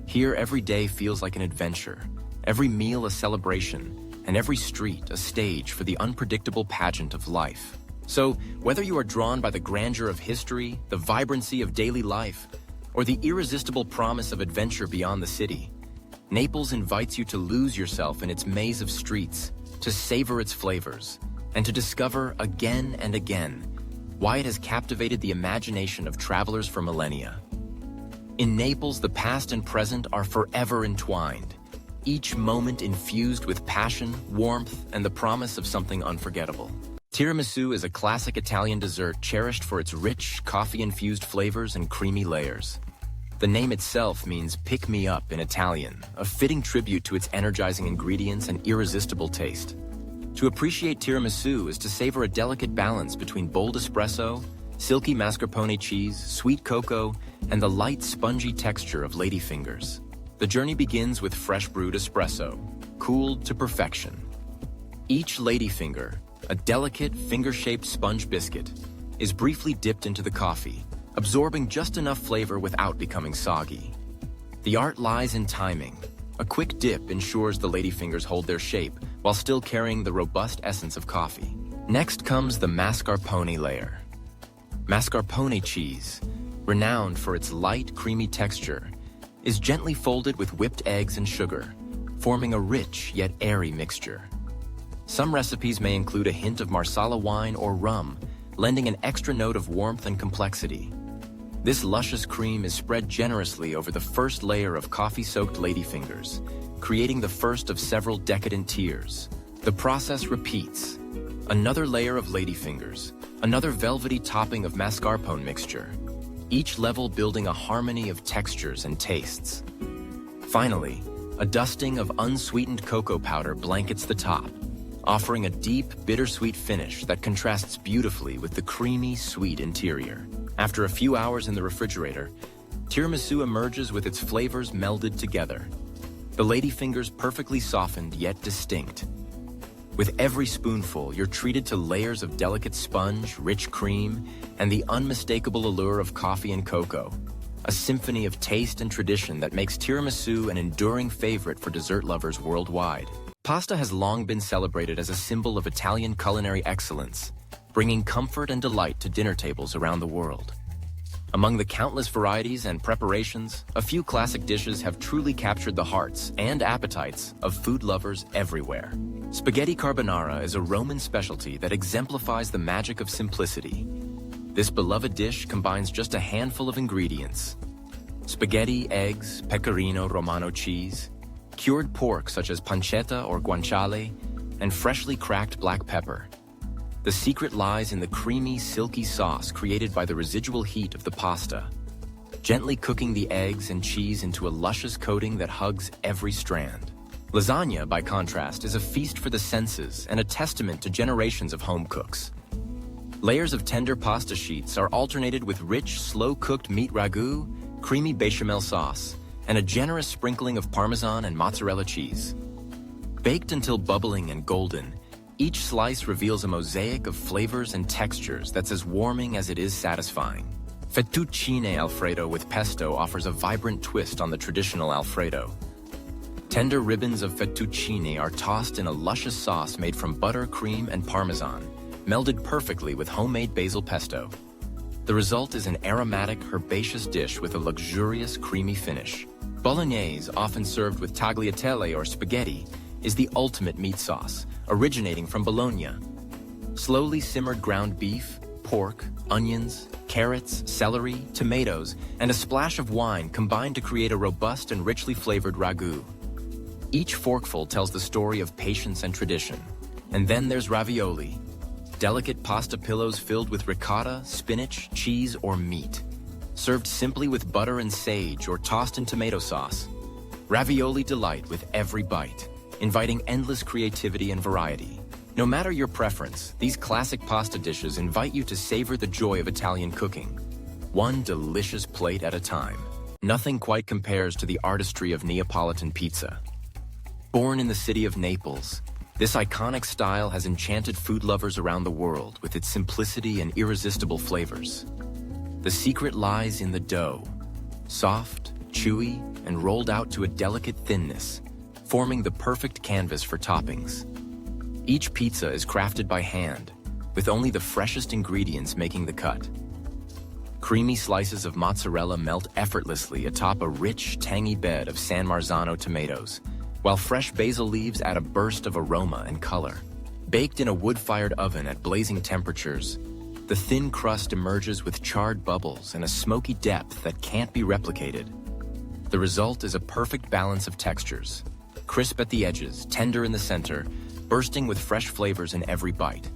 Here, every day feels like an adventure, every meal a celebration, and every street a stage for the unpredictable pageant of life. So, whether you are drawn by the grandeur of history, the vibrancy of daily life, or the irresistible promise of adventure beyond the city, Naples invites you to lose yourself in its maze of streets, to savor its flavors, and to discover again and again why it has captivated the imagination of travelers for millennia. In Naples, the past and present are forever entwined, each moment infused with passion, warmth, and the promise of something unforgettable. Tiramisu is a classic Italian dessert cherished for its rich, coffee-infused flavors and creamy layers. The name itself means "pick me up" in Italian, a fitting tribute to its energizing ingredients and irresistible taste. To appreciate tiramisu is to savor a delicate balance between bold espresso, silky mascarpone cheese, sweet cocoa, and the light, spongy texture of ladyfingers. The journey begins with fresh brewed espresso, cooled to perfection. Each ladyfinger, a delicate, finger-shaped sponge biscuit, is briefly dipped into the coffee, absorbing just enough flavor without becoming soggy. The art lies in timing. A quick dip ensures the ladyfingers hold their shape while still carrying the robust essence of coffee. Next comes the mascarpone layer. Mascarpone cheese, renowned for its light, creamy texture, is gently folded with whipped eggs and sugar, forming a rich yet airy mixture. Some recipes may include a hint of Marsala wine or rum, lending an extra note of warmth and complexity. This luscious cream is spread generously over the first layer of coffee-soaked ladyfingers, creating the first of several decadent tiers. The process repeats. Another layer of ladyfingers, another velvety topping of mascarpone mixture, each level building a harmony of textures and tastes. Finally, a dusting of unsweetened cocoa powder blankets the top, offering a deep, bittersweet finish that contrasts beautifully with the creamy, sweet interior. After a few hours in the refrigerator, tiramisu emerges with its flavors melded together. The ladyfingers perfectly softened yet distinct. With every spoonful, you're treated to layers of delicate sponge, rich cream, and the unmistakable allure of coffee and cocoa, a symphony of taste and tradition that makes tiramisu an enduring favorite for dessert lovers worldwide. Pasta has long been celebrated as a symbol of Italian culinary excellence, bringing comfort and delight to dinner tables around the world. Among the countless varieties and preparations, a few classic dishes have truly captured the hearts and appetites of food lovers everywhere. Spaghetti carbonara is a Roman specialty that exemplifies the magic of simplicity. This beloved dish combines just a handful of ingredients: spaghetti, eggs, pecorino romano cheese, cured pork such as pancetta or guanciale, and freshly cracked black pepper. The secret lies in the creamy, silky sauce created by the residual heat of the pasta, gently cooking the eggs and cheese into a luscious coating that hugs every strand. Lasagna, by contrast, is a feast for the senses and a testament to generations of home cooks. Layers of tender pasta sheets are alternated with rich, slow-cooked meat ragu, creamy bechamel sauce, and a generous sprinkling of Parmesan and mozzarella cheese. Baked until bubbling and golden, each slice reveals a mosaic of flavors and textures that's as warming as it is satisfying. Fettuccine Alfredo with pesto offers a vibrant twist on the traditional Alfredo. Tender ribbons of fettuccine are tossed in a luscious sauce made from butter, cream, and parmesan, melded perfectly with homemade basil pesto. The result is an aromatic, herbaceous dish with a luxurious, creamy finish. Bolognese, often served with tagliatelle or spaghetti, is the ultimate meat sauce, originating from Bologna. Slowly simmered ground beef, pork, onions, carrots, celery, tomatoes, and a splash of wine combine to create a robust and richly flavored ragu. Each forkful tells the story of patience and tradition. And then there's ravioli, delicate pasta pillows filled with ricotta, spinach, cheese, or meat. Served simply with butter and sage or tossed in tomato sauce. Ravioli delight with every bite, inviting endless creativity and variety. No matter your preference, these classic pasta dishes invite you to savor the joy of Italian cooking, one delicious plate at a time. Nothing quite compares to the artistry of Neapolitan pizza. Born in the city of Naples, this iconic style has enchanted food lovers around the world with its simplicity and irresistible flavors. The secret lies in the dough, soft, chewy, and rolled out to a delicate thinness, forming the perfect canvas for toppings. Each pizza is crafted by hand, with only the freshest ingredients making the cut. Creamy slices of mozzarella melt effortlessly atop a rich, tangy bed of San Marzano tomatoes, while fresh basil leaves add a burst of aroma and color. Baked in a wood-fired oven at blazing temperatures, the thin crust emerges with charred bubbles and a smoky depth that can't be replicated. The result is a perfect balance of textures, crisp at the edges, tender in the center, bursting with fresh flavors in every bite.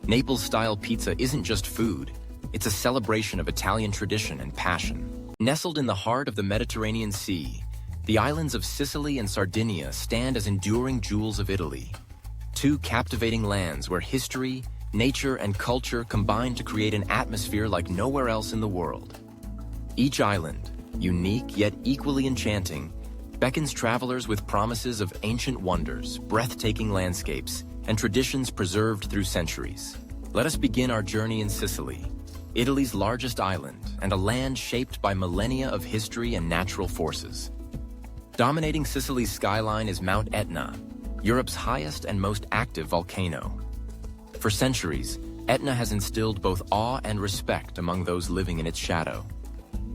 Naples-style pizza isn't just food, it's a celebration of Italian tradition and passion. Nestled in the heart of the Mediterranean Sea, the islands of Sicily and Sardinia stand as enduring jewels of Italy, two captivating lands where history, nature, and culture combine to create an atmosphere like nowhere else in the world. Each island, unique yet equally enchanting, beckons travelers with promises of ancient wonders, breathtaking landscapes, and traditions preserved through centuries. Let us begin our journey in Sicily, Italy's largest island, and a land shaped by millennia of history and natural forces. Dominating Sicily's skyline is Mount Etna, Europe's highest and most active volcano. For centuries, Etna has instilled both awe and respect among those living in its shadow.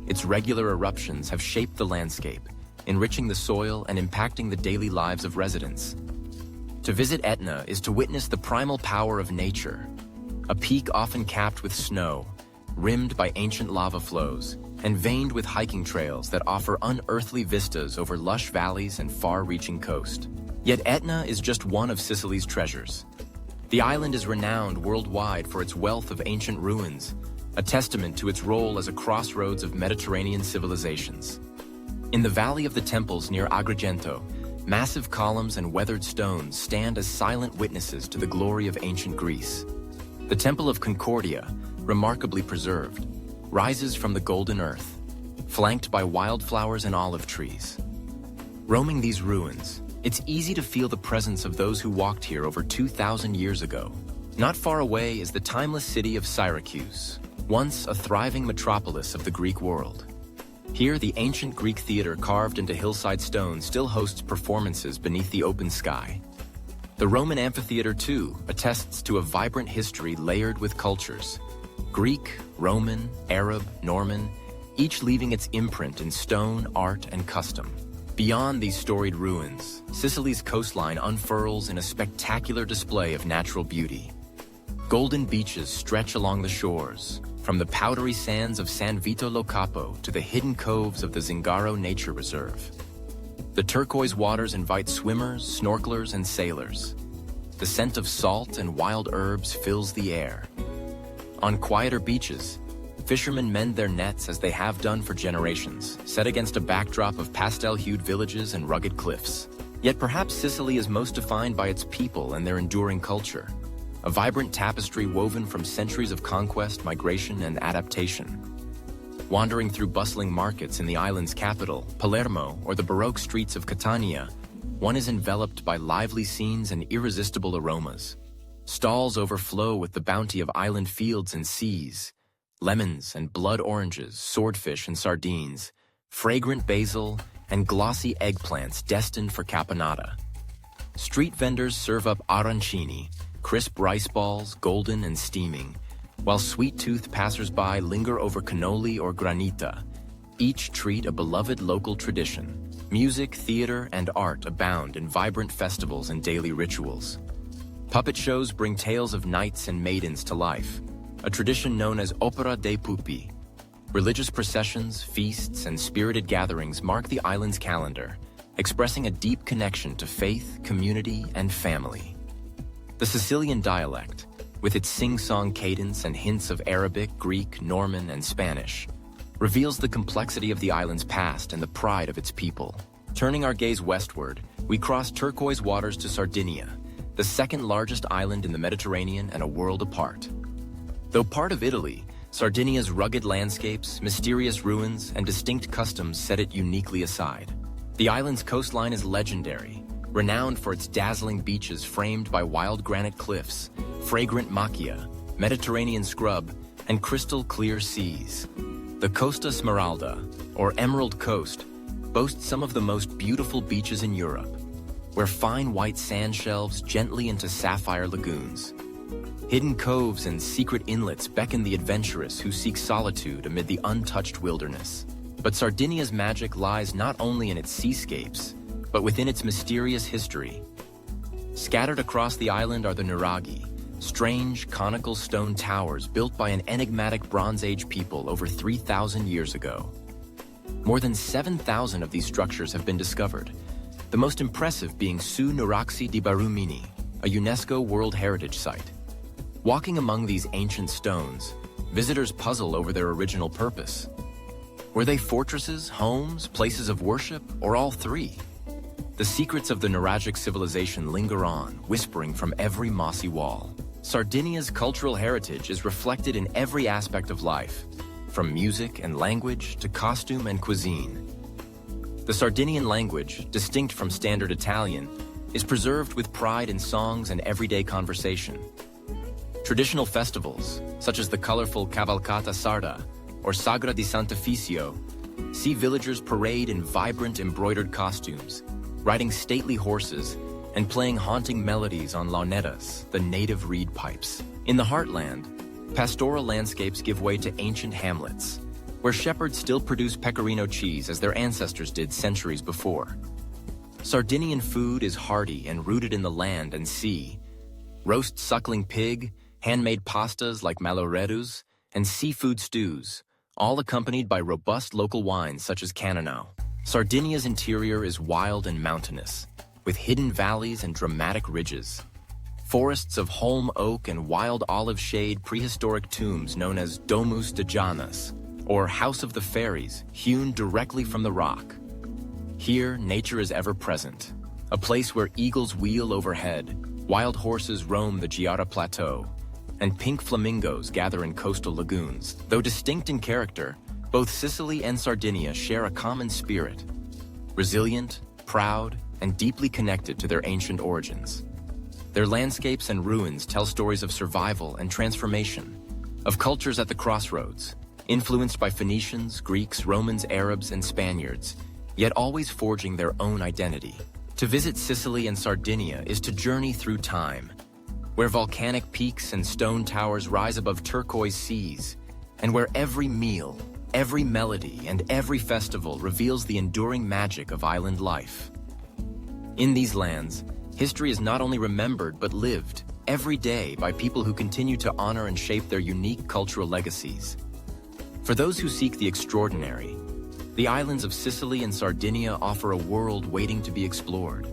Its regular eruptions have shaped the landscape, enriching the soil and impacting the daily lives of residents. To visit Etna is to witness the primal power of nature, a peak often capped with snow, rimmed by ancient lava flows, and veined with hiking trails that offer unearthly vistas over lush valleys and far-reaching coast. Yet Etna is just one of Sicily's treasures. The island is renowned worldwide for its wealth of ancient ruins, a testament to its role as a crossroads of Mediterranean civilizations. In the Valley of the Temples near Agrigento, massive columns and weathered stones stand as silent witnesses to the glory of ancient Greece. The Temple of Concordia, remarkably preserved, rises from the golden earth, flanked by wildflowers and olive trees. Roaming these ruins, it's easy to feel the presence of those who walked here over 2,000 years ago. Not far away is the timeless city of Syracuse, once a thriving metropolis of the Greek world. Here, the ancient Greek theater carved into hillside stone still hosts performances beneath the open sky. The Roman amphitheater, too, attests to a vibrant history layered with cultures: Greek, Roman, Arab, Norman, each leaving its imprint in stone, art, and custom. Beyond these storied ruins, Sicily's coastline unfurls in a spectacular display of natural beauty. Golden beaches stretch along the shores, from the powdery sands of San Vito lo Capo to the hidden coves of the Zingaro Nature Reserve. The turquoise waters invite swimmers, snorkelers, and sailors. The scent of salt and wild herbs fills the air. On quieter beaches, fishermen mend their nets as they have done for generations, set against a backdrop of pastel-hued villages and rugged cliffs. Yet perhaps Sicily is most defined by its people and their enduring culture, a vibrant tapestry woven from centuries of conquest, migration, and adaptation. Wandering through bustling markets in the island's capital, Palermo, or the Baroque streets of Catania, one is enveloped by lively scenes and irresistible aromas. Stalls overflow with the bounty of island fields and seas, lemons and blood oranges, swordfish and sardines, fragrant basil, and glossy eggplants destined for caponata. Street vendors serve up arancini, crisp rice balls, golden and steaming, while sweet-toothed passers-by linger over cannoli or granita, each treat a beloved local tradition. Music, theater, and art abound in vibrant festivals and daily rituals. Puppet shows bring tales of knights and maidens to life, a tradition known as opera dei pupi. Religious processions, feasts, and spirited gatherings mark the island's calendar, expressing a deep connection to faith, community, and family. The Sicilian dialect, with its sing-song cadence and hints of Arabic, Greek, Norman, and Spanish, reveals the complexity of the island's past and the pride of its people. Turning our gaze westward, we cross turquoise waters to Sardinia, the second largest island in the Mediterranean and a world apart. Though part of Italy, Sardinia's rugged landscapes, mysterious ruins, and distinct customs set it uniquely aside. The island's coastline is legendary, renowned for its dazzling beaches framed by wild granite cliffs, fragrant macchia, Mediterranean scrub, and crystal-clear seas. The Costa Smeralda, or Emerald Coast, boasts some of the most beautiful beaches in Europe, where fine white sand shelves gently into sapphire lagoons. Hidden coves and secret inlets beckon the adventurous who seek solitude amid the untouched wilderness. But Sardinia's magic lies not only in its seascapes, but within its mysterious history. Scattered across the island are the nuraghi, strange, conical stone towers built by an enigmatic Bronze Age people over 3,000 years ago. More than 7,000 of these structures have been discovered, the most impressive being Su Nuraxi di Barumini, a UNESCO World Heritage Site. Walking among these ancient stones, visitors puzzle over their original purpose. Were they fortresses, homes, places of worship, or all three? The secrets of the Nuragic civilization linger on, whispering from every mossy wall. Sardinia's cultural heritage is reflected in every aspect of life, from music and language to costume and cuisine. The Sardinian language, distinct from standard Italian, is preserved with pride in songs and everyday conversation. Traditional festivals, such as the colorful Cavalcata Sarda or Sagra di Sant'Efisio, see villagers parade in vibrant embroidered costumes, riding stately horses, and playing haunting melodies on launetas, the native reed pipes. In the heartland, pastoral landscapes give way to ancient hamlets, where shepherds still produce pecorino cheese as their ancestors did centuries before. Sardinian food is hearty and rooted in the land and sea. Roast suckling pig, handmade pastas like maloredus, and seafood stews, all accompanied by robust local wines such as Cananao. Sardinia's interior is wild and mountainous, with hidden valleys and dramatic ridges. Forests of holm oak and wild olive shade prehistoric tombs known as Domus de Janas, or House of the Fairies, hewn directly from the rock. Here, nature is ever present, a place where eagles wheel overhead, wild horses roam the Giara Plateau, and pink flamingos gather in coastal lagoons. Though distinct in character, both Sicily and Sardinia share a common spirit: resilient, proud, and deeply connected to their ancient origins. Their landscapes and ruins tell stories of survival and transformation, of cultures at the crossroads, influenced by Phoenicians, Greeks, Romans, Arabs, and Spaniards, yet always forging their own identity. To visit Sicily and Sardinia is to journey through time, where volcanic peaks and stone towers rise above turquoise seas, and where every meal, every melody, and every festival reveals the enduring magic of island life. In these lands, history is not only remembered but lived every day by people who continue to honor and shape their unique cultural legacies. For those who seek the extraordinary, the islands of Sicily and Sardinia offer a world waiting to be explored.